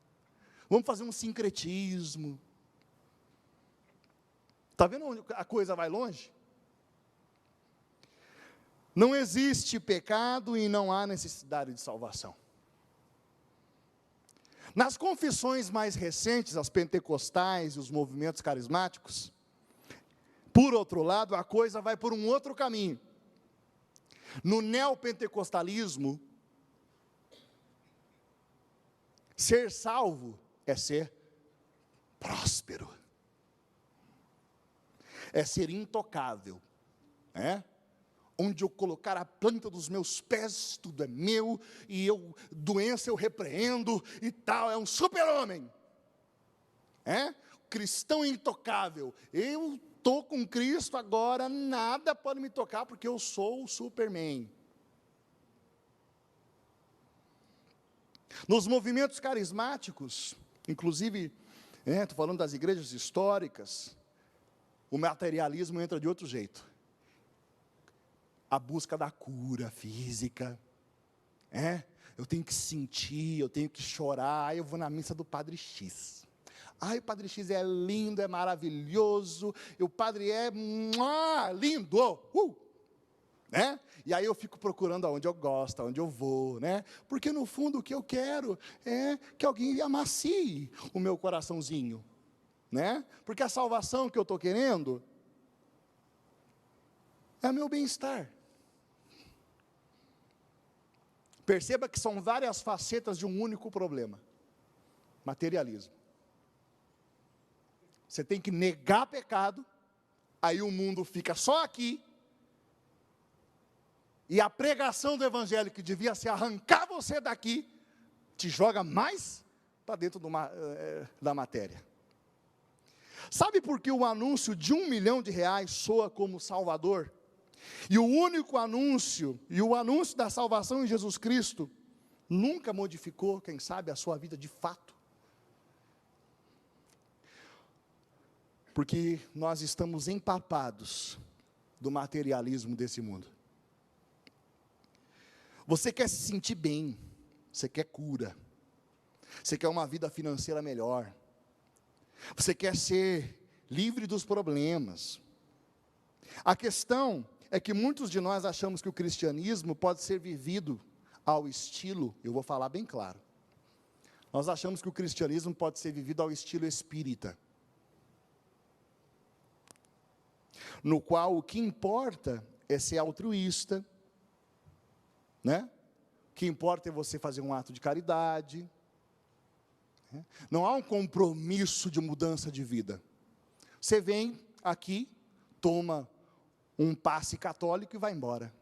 Vamos fazer um sincretismo. Está vendo onde a coisa vai longe? Não existe pecado e não há necessidade de salvação. Nas confissões mais recentes, as pentecostais e os movimentos carismáticos, por outro lado, a coisa vai por um outro caminho. No neopentecostalismo, ser salvo é ser próspero, é ser intocável, onde eu colocar a planta dos meus pés, tudo é meu, e doença eu repreendo, e tal, é um super-homem, cristão intocável, eu estou com Cristo agora, nada pode me tocar, porque eu sou o Superman. Nos movimentos carismáticos, inclusive, estou falando das igrejas históricas, o materialismo entra de outro jeito. A busca da cura física, eu tenho que sentir, eu tenho que chorar, eu vou na missa do Padre X. O Padre X é lindo, é maravilhoso, e o Padre é lindo, E aí eu fico procurando aonde eu gosto, aonde eu vou, Porque no fundo o que eu quero é que alguém amacie o meu coraçãozinho, Porque a salvação que eu estou querendo é o meu bem-estar. Perceba que são várias facetas de um único problema: materialismo. Você tem que negar pecado, aí o mundo fica só aqui, e a pregação do evangelho, que devia ser arrancar você daqui, te joga mais para dentro da matéria. Sabe por que o anúncio de R$1 milhão soa como Salvador? E o único anúncio, e o anúncio da salvação em Jesus Cristo, nunca modificou, quem sabe, a sua vida de fato? Porque nós estamos empapados do materialismo desse mundo. Você quer se sentir bem, você quer cura, você quer uma vida financeira melhor, você quer ser livre dos problemas. A questão é que muitos de nós achamos que o cristianismo pode ser vivido ao estilo, eu vou falar bem claro, nós achamos que o cristianismo pode ser vivido ao estilo espírita, no qual o que importa é ser altruísta, O que importa é você fazer um ato de caridade, Não há um compromisso de mudança de vida. Você vem aqui, toma um passe católico e vai embora.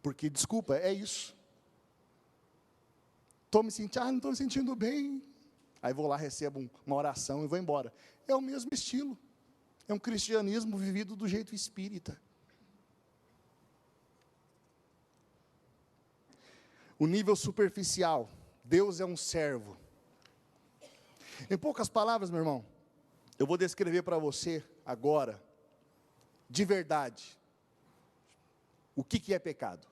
Porque, desculpa, é isso. Não estou me sentindo bem. Aí vou lá, recebo uma oração e vou embora. É o mesmo estilo. É um cristianismo vivido do jeito espírita. O nível superficial. Deus é um servo. Em poucas palavras, meu irmão, eu vou descrever para você agora, de verdade, o que é pecado.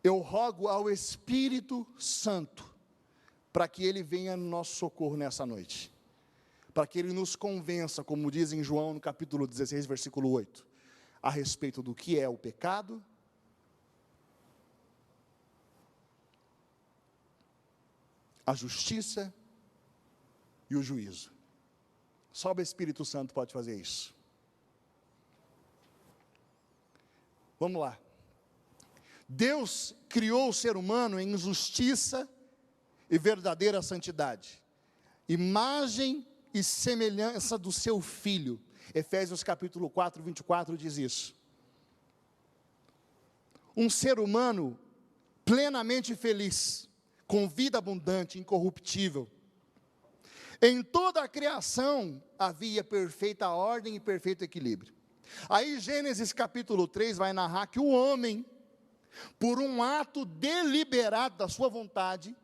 Eu rogo ao Espírito Santo, para que Ele venha no nosso socorro nessa noite. Para que Ele nos convença, como diz em João no capítulo 16, versículo 8, a respeito do que é o pecado, a justiça e o juízo. Só o Espírito Santo pode fazer isso. Vamos lá. Deus criou o ser humano em justiça e verdadeira santidade. Imagem e semelhança do seu Filho. Efésios capítulo 4, 24 diz isso. Um ser humano plenamente feliz, com vida abundante, incorruptível. Em toda a criação havia perfeita ordem e perfeito equilíbrio. Aí Gênesis capítulo 3 vai narrar que o homem, por um ato deliberado da sua vontade,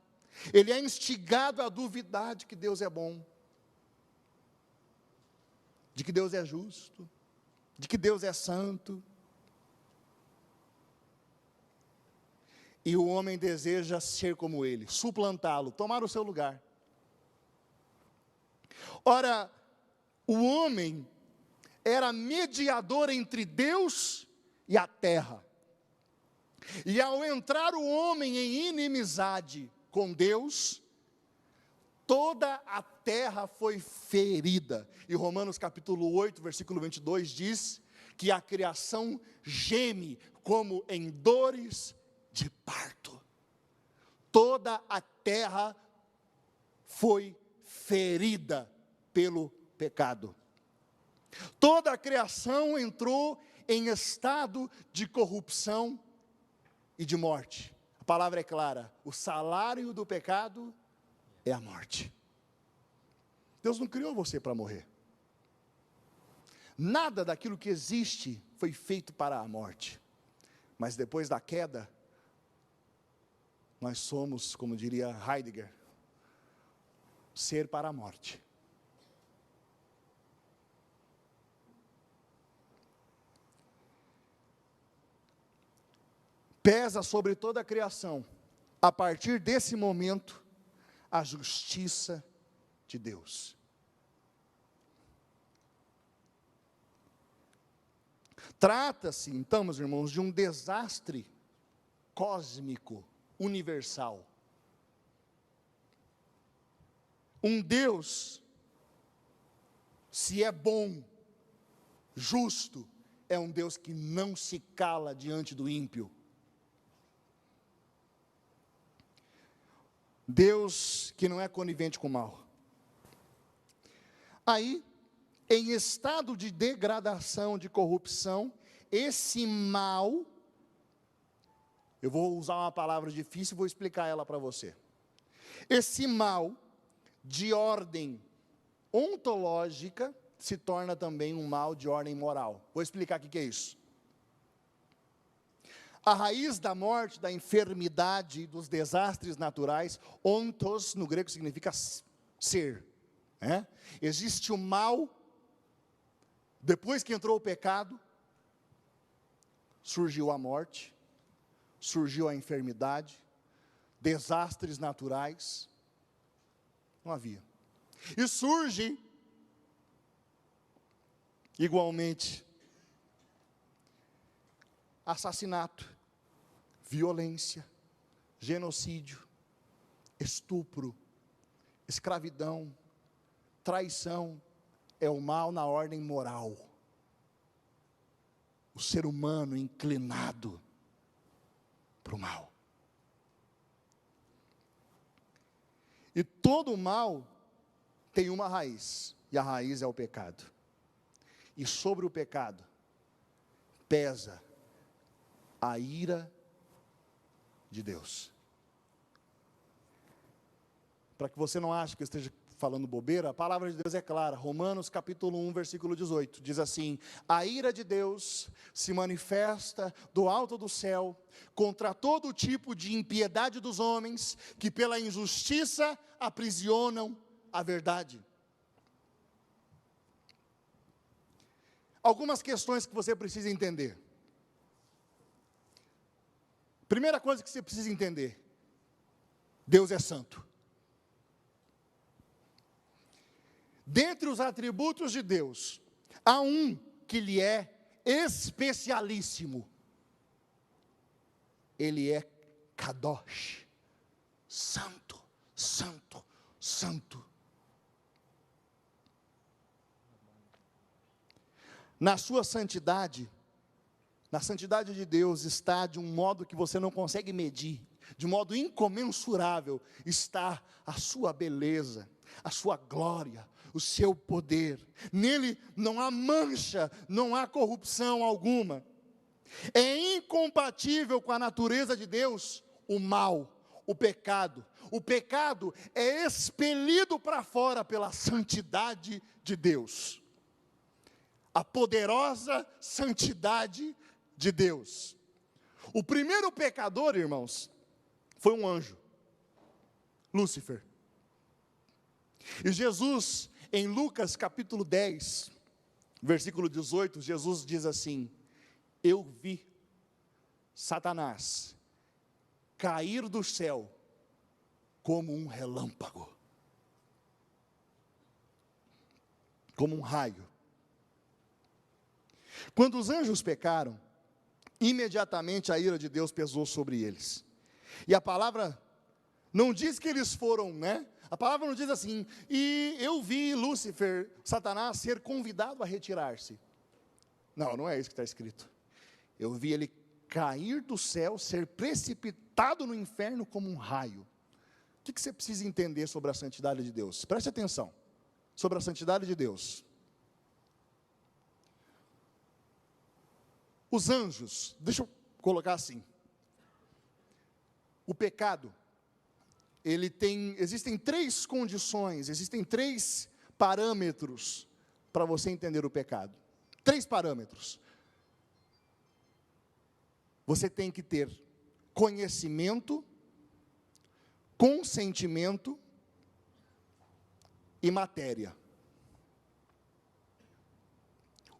ele é instigado a duvidar de que Deus é bom, de que Deus é justo, de que Deus é santo. E o homem deseja ser como ele, suplantá-lo, tomar o seu lugar. Ora, o homem era mediador entre Deus e a terra. E ao entrar o homem em inimizade com Deus, toda a terra foi ferida. E Romanos capítulo 8, versículo 22 diz que a criação geme como em dores de parto. Toda a terra foi ferida pelo pecado. Toda a criação entrou em estado de corrupção e de morte. A palavra é clara: o salário do pecado é a morte. Deus não criou você para morrer. Nada daquilo que existe foi feito para a morte. Mas depois da queda, nós somos, como diria Heidegger, ser para a morte. Pesa sobre toda a criação, a partir desse momento, a justiça de Deus. Trata-se, então, meus irmãos, de um desastre cósmico, universal. Um Deus, se é bom, justo, é um Deus que não se cala diante do ímpio. Deus que não é conivente com o mal. Aí, em estado de degradação, de corrupção, esse mal, eu vou usar uma palavra difícil e vou explicar ela para você. Esse mal, de ordem ontológica, se torna também um mal de ordem moral. Vou explicar o que é isso. A raiz da morte, da enfermidade, dos desastres naturais, ontos no grego significa ser. Existe o mal, depois que entrou o pecado, surgiu a morte, surgiu a enfermidade, desastres naturais, não havia. E surge, igualmente, assassinato, violência, genocídio, estupro, escravidão, traição, é o mal na ordem moral. O ser humano inclinado para o mal. E todo o mal tem uma raiz, e a raiz é o pecado. E sobre o pecado pesa a ira de Deus. Para que você não ache que eu esteja falando bobeira, a palavra de Deus é clara. Romanos capítulo 1, versículo 18, diz assim: a ira de Deus se manifesta do alto do céu contra todo tipo de impiedade dos homens, que pela injustiça aprisionam a verdade. Algumas questões que você precisa entender. Primeira coisa que você precisa entender: Deus é santo. Dentre os atributos de Deus, há um que lhe é especialíssimo. Ele é Kadosh, santo, santo, santo. Na sua santidade, na santidade de Deus está de um modo que você não consegue medir, de modo incomensurável, está a sua beleza, a sua glória, o seu poder. Nele não há mancha, não há corrupção alguma. É incompatível com a natureza de Deus o mal, o pecado. O pecado é expelido para fora pela santidade de Deus. A poderosa santidade de Deus. O primeiro pecador, irmãos, foi um anjo, Lúcifer. E Jesus, em Lucas capítulo 10, versículo 18, Jesus diz assim: eu vi Satanás cair do céu como um relâmpago, como um raio. Quando os anjos pecaram, imediatamente a ira de Deus pesou sobre eles. E a palavra não diz que eles foram, A palavra não diz assim: e eu vi Lúcifer, Satanás, ser convidado a retirar-se. Não, não é isso que está escrito. Eu vi ele cair do céu, ser precipitado no inferno como um raio. O que você precisa entender sobre a santidade de Deus? Preste atenção, sobre a santidade de Deus. Os anjos, deixa eu colocar assim, o pecado, existem três condições, existem três parâmetros para você entender o pecado. 3 parâmetros. Você tem que ter conhecimento, consentimento e matéria.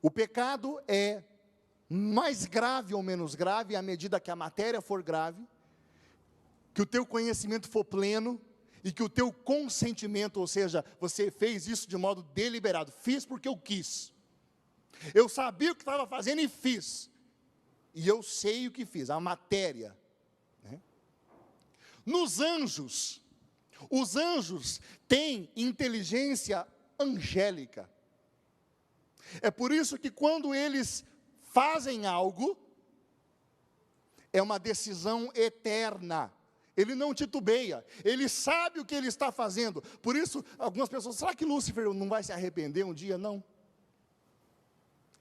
O pecado é mais grave ou menos grave à medida que a matéria for grave, que o teu conhecimento for pleno e que o teu consentimento, ou seja, você fez isso de modo deliberado. Fiz porque eu quis. Eu sabia o que estava fazendo e fiz. E eu sei o que fiz, a matéria. Nos anjos, os anjos têm inteligência angélica. É por isso que quando eles fazem algo, é uma decisão eterna. Ele não titubeia, ele sabe o que ele está fazendo. Por isso, algumas pessoas, será que Lúcifer não vai se arrepender um dia? Não.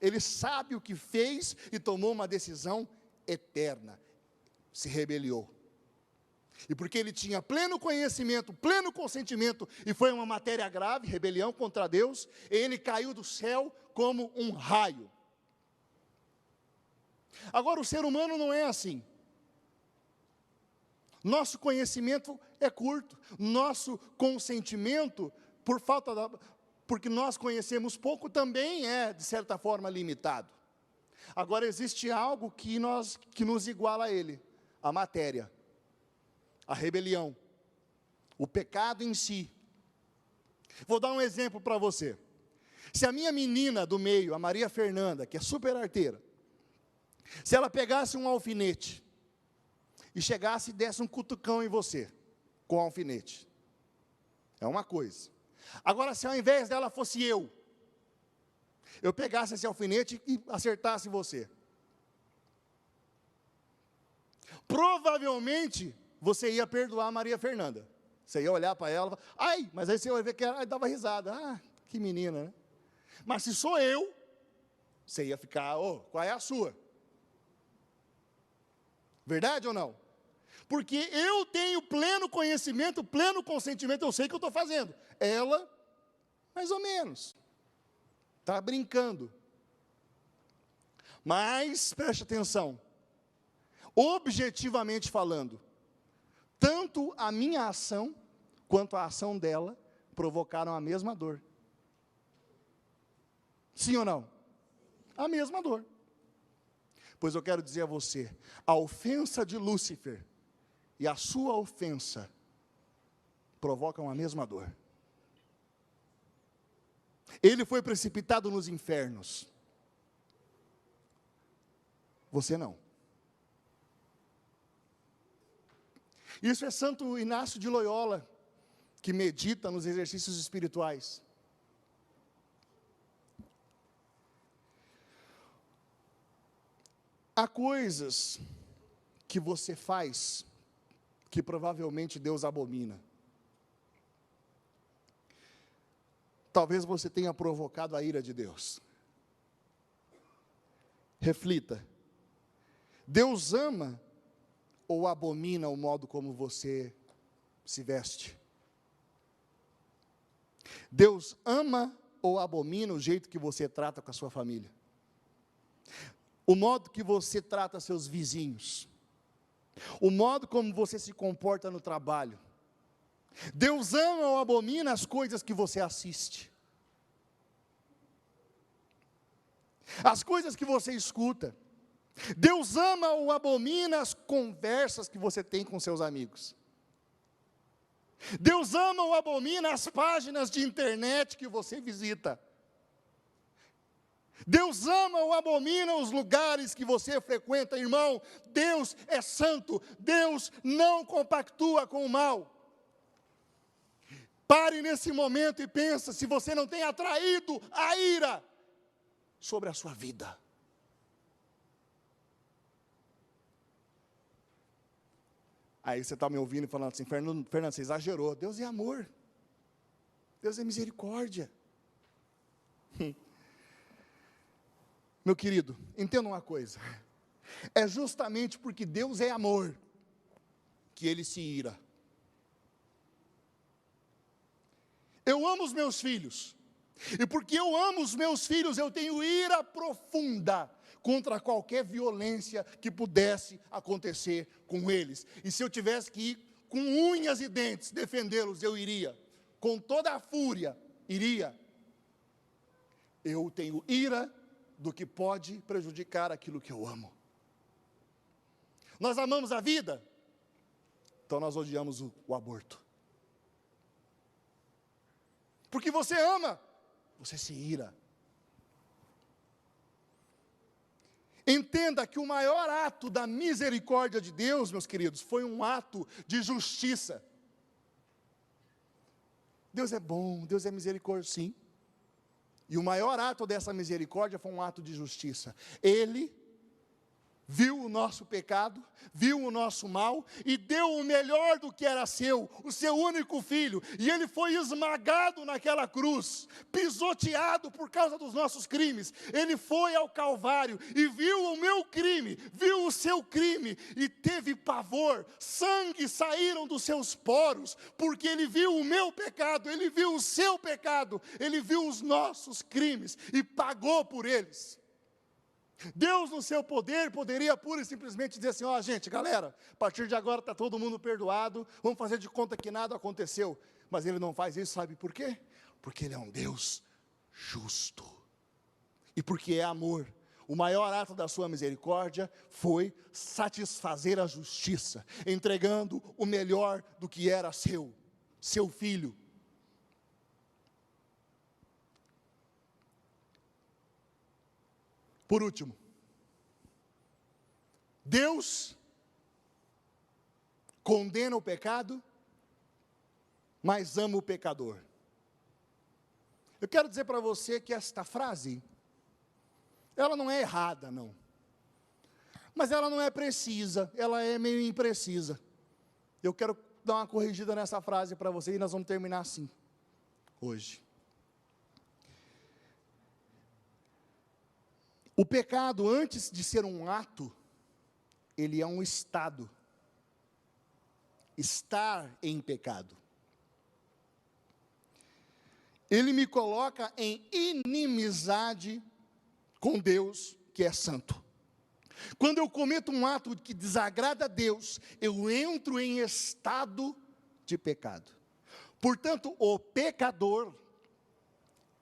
Ele sabe o que fez e tomou uma decisão eterna. Se rebeliou. E porque ele tinha pleno conhecimento, pleno consentimento, e foi uma matéria grave, rebelião contra Deus, ele caiu do céu como um raio. Agora, o ser humano não é assim. Nosso conhecimento é curto, nosso consentimento, porque nós conhecemos pouco, também é, de certa forma, limitado. Agora, existe algo que nos iguala a ele, a matéria, a rebelião, o pecado em si. Vou dar um exemplo para você. Se a minha menina do meio, a Maria Fernanda, que é super arteira, se ela pegasse um alfinete, e chegasse e desse um cutucão em você, com o alfinete, é uma coisa. Agora, se ao invés dela fosse eu pegasse esse alfinete e acertasse você, provavelmente, você ia perdoar a Maria Fernanda, Você ia olhar para ela, ai, mas aí você ia ver que ela dava risada. Ah, que menina, né? Mas se sou eu, você ia ficar, qual é a sua? Verdade ou não? Porque eu tenho pleno conhecimento, pleno consentimento, eu sei o que eu estou fazendo. Ela, mais ou menos, está brincando. Mas, preste atenção, objetivamente falando, tanto a minha ação, quanto a ação dela, provocaram a mesma dor. Sim ou não? A mesma dor. Pois eu quero dizer a você, a ofensa de Lúcifer e a sua ofensa provocam a mesma dor. Ele foi precipitado nos infernos. Você não. Isso é Santo Inácio de Loyola, que medita nos exercícios espirituais. Há coisas que você faz que provavelmente Deus abomina. Talvez você tenha provocado a ira de Deus. Reflita. Deus ama ou abomina o modo como você se veste? Deus ama ou abomina o jeito que você trata com a sua família? O modo que você trata seus vizinhos? O modo como você se comporta no trabalho? Deus ama ou abomina as coisas que você assiste? As coisas que você escuta? Deus ama ou abomina as conversas que você tem com seus amigos? Deus ama ou abomina as páginas de internet que você visita? Deus ama ou abomina os lugares que você frequenta? Irmão, Deus é santo, Deus não compactua com o mal. Pare nesse momento e pensa se você não tem atraído a ira sobre a sua vida. Aí você está me ouvindo e falando assim, Fernando, você exagerou. Deus é amor. Deus é misericórdia. Meu querido, entenda uma coisa. É justamente porque Deus é amor que Ele se ira. Eu amo os meus filhos. E porque eu amo os meus filhos, eu tenho ira profunda contra qualquer violência que pudesse acontecer com eles. E se eu tivesse que ir com unhas e dentes defendê-los, eu iria. Com toda a fúria, iria. Eu tenho ira do que pode prejudicar aquilo que eu amo. Nós amamos a vida, então nós odiamos o aborto. Porque você ama, você se ira. Entenda que o maior ato da misericórdia de Deus, meus queridos, foi um ato de justiça. Deus é bom, Deus é misericórdia, sim. E o maior ato dessa misericórdia foi um ato de justiça. Ele viu o nosso pecado, viu o nosso mal e deu o melhor do que era seu, o seu único filho. E ele foi esmagado naquela cruz, pisoteado por causa dos nossos crimes. Ele foi ao Calvário e viu o meu crime, viu o seu crime e teve pavor. Sangue saíram dos seus poros, porque ele viu o meu pecado, ele viu o seu pecado, ele viu os nossos crimes e pagou por eles. Deus, no seu poder, poderia pura e simplesmente dizer assim, gente, galera, a partir de agora está todo mundo perdoado, vamos fazer de conta que nada aconteceu. Mas Ele não faz isso, sabe por quê? Porque Ele é um Deus justo. E porque é amor. O maior ato da sua misericórdia foi satisfazer a justiça, entregando o melhor do que era seu filho. Por último, Deus condena o pecado, mas ama o pecador. Eu quero dizer para você que esta frase, ela não é errada, não. Mas ela não é precisa, ela é meio imprecisa. Eu quero dar uma corrigida nessa frase para você e nós vamos terminar assim, hoje. O pecado, antes de ser um ato, ele é um estado. Estar em pecado. Ele me coloca em inimizade com Deus, que é santo. Quando eu cometo um ato que desagrada a Deus, eu entro em estado de pecado. Portanto, o pecador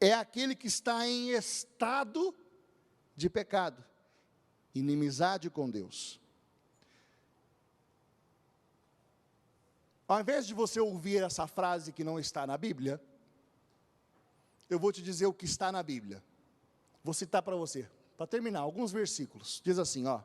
é aquele que está em estado de pecado, inimizade com Deus. Ao invés de você ouvir essa frase que não está na Bíblia, eu vou te dizer o que está na Bíblia. Vou citar para você, para terminar, alguns versículos. Diz assim, ó.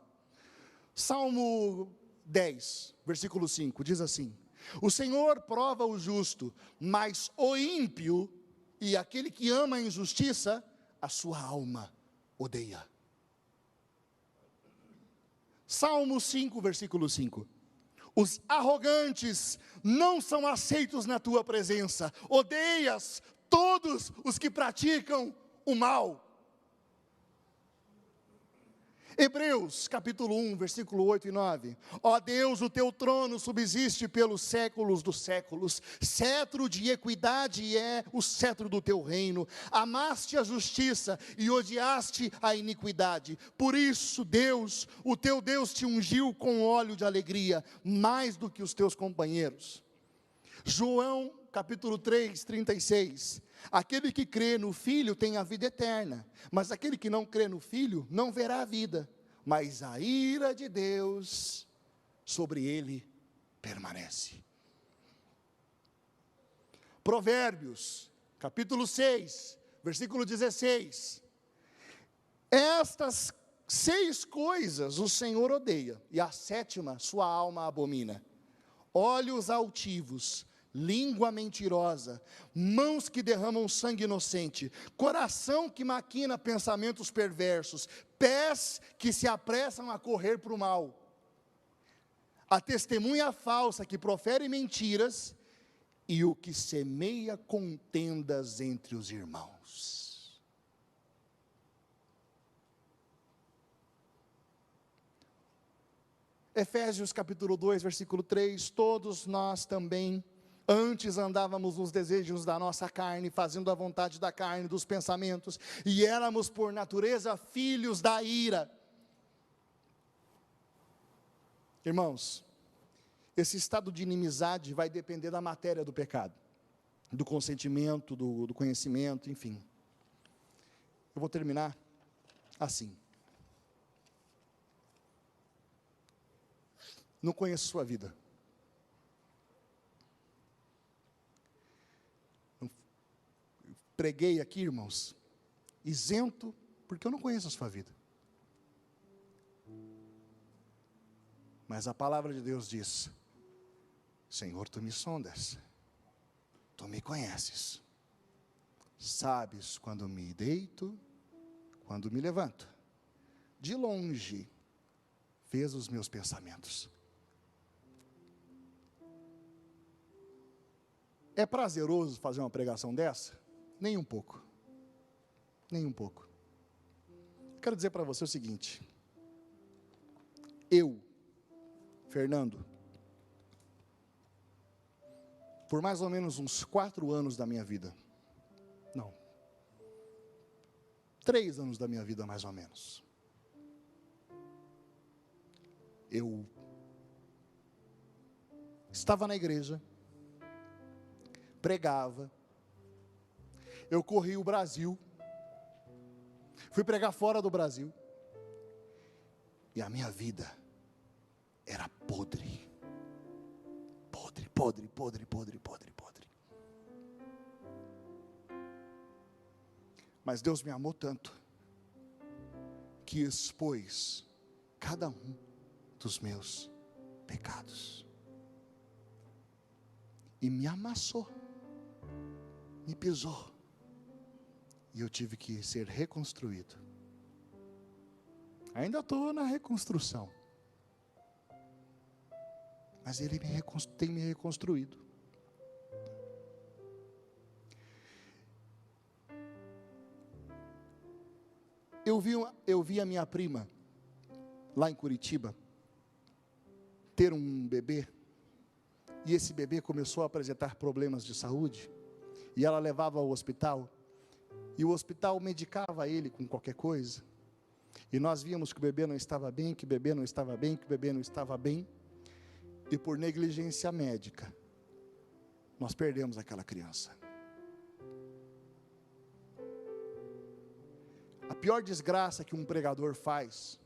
Salmo 10, versículo 5, diz assim: o Senhor prova o justo, mas o ímpio e aquele que ama a injustiça, a sua alma odeia. Salmo 5, versículo 5. Os arrogantes não são aceitos na tua presença, odeias todos os que praticam o mal. Hebreus, capítulo 1, versículo 8 e 9. Ó Deus, o teu trono subsiste pelos séculos dos séculos. Cetro de equidade é o cetro do teu reino. Amaste a justiça e odiaste a iniquidade. Por isso, Deus, o teu Deus te ungiu com óleo de alegria, mais do que os teus companheiros. João, capítulo 3, 36. Aquele que crê no Filho tem a vida eterna, mas aquele que não crê no Filho não verá a vida, mas a ira de Deus sobre ele permanece. Provérbios, capítulo 6, versículo 16. Estas 6 coisas o Senhor odeia, e a 7ª sua alma abomina: olhos altivos, língua mentirosa, mãos que derramam sangue inocente, coração que maquina pensamentos perversos, pés que se apressam a correr para o mal, a testemunha falsa que profere mentiras, e o que semeia contendas entre os irmãos. Efésios capítulo 2, versículo 3, todos nós também, antes andávamos nos desejos da nossa carne, fazendo a vontade da carne, dos pensamentos, e éramos por natureza filhos da ira. Irmãos, esse estado de inimizade vai depender da matéria do pecado, do consentimento, do conhecimento, enfim. Eu vou terminar assim. Não conheço sua vida. Preguei aqui, irmãos, isento, porque eu não conheço a sua vida. Mas a palavra de Deus diz: Senhor, tu me sondas, tu me conheces, sabes quando me deito, quando me levanto, de longe vês os meus pensamentos. É prazeroso fazer uma pregação dessa? Nem um pouco. Nem um pouco. Quero dizer para você o seguinte: eu, Fernando, por mais ou menos uns 4 anos da minha vida, não, 3 anos da minha vida mais ou menos, eu estava na igreja, pregava, eu corri o Brasil, fui pregar fora do Brasil, e a minha vida era podre, podre, podre, podre, podre, podre, podre. Mas Deus me amou tanto, que expôs cada um dos meus pecados, e me amassou, me pisou, e eu tive que ser reconstruído. Ainda estou na reconstrução, mas Ele tem me reconstruído. Eu vi a minha prima, lá em Curitiba, ter um bebê, e esse bebê começou a apresentar problemas de saúde, e ela levava ao hospital, e o hospital medicava ele com qualquer coisa, e nós víamos que o bebê não estava bem, que o bebê não estava bem, que o bebê não estava bem, e por negligência médica, nós perdemos aquela criança. A pior desgraça que um pregador faz,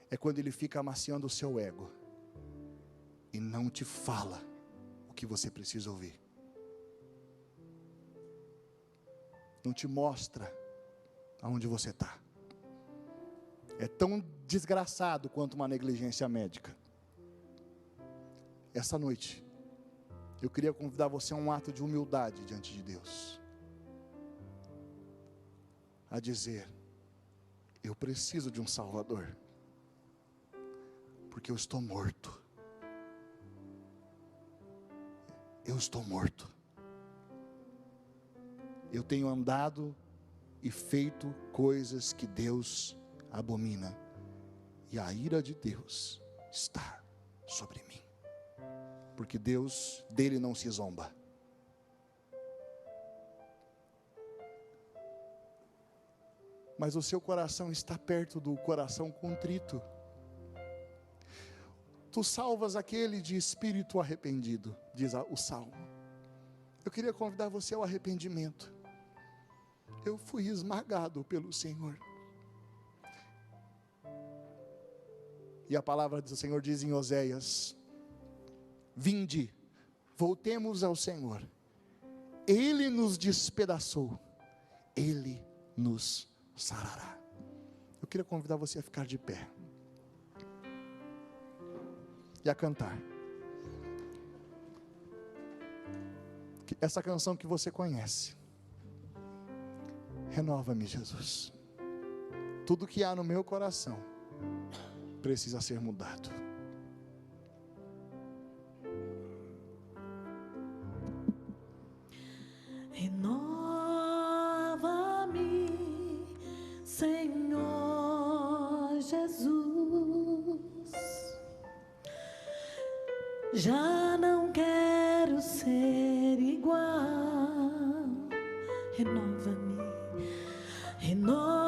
é quando ele fica amaciando o seu ego, e não te fala o que você precisa ouvir. Não te mostra aonde você está. É tão desgraçado quanto uma negligência médica. Essa noite, eu queria convidar você a um ato de humildade diante de Deus. A dizer, eu preciso de um Salvador, porque eu estou morto. Eu estou morto. Eu tenho andado e feito coisas que Deus abomina, e a ira de Deus está sobre mim, porque Deus, dele não se zomba. Mas o seu coração está perto do coração contrito. Tu salvas aquele de espírito arrependido, diz o Salmo. Eu queria convidar você ao arrependimento. Eu fui esmagado pelo Senhor. E a palavra do Senhor diz em Oséias: vinde, voltemos ao Senhor. Ele nos despedaçou, Ele nos sarará. Eu queria convidar você a ficar de pé e a cantar essa canção que você conhece. Renova-me, Jesus. Tudo que há no meu coração precisa ser mudado. Renova-me, Senhor Jesus. Já não quero ser igual. Renova-me, renova-me,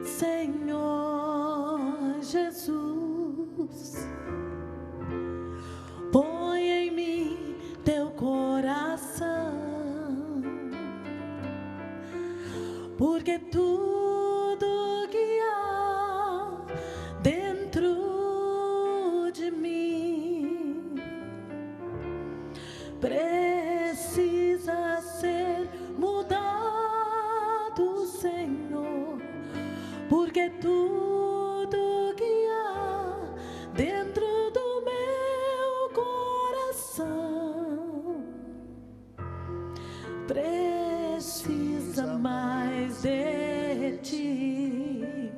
Senhor Jesus. Põe em mim teu coração, porque tudo que há dentro de mim precisa ser mudado, Senhor, porque tudo que há dentro do meu coração precisa mais de ti.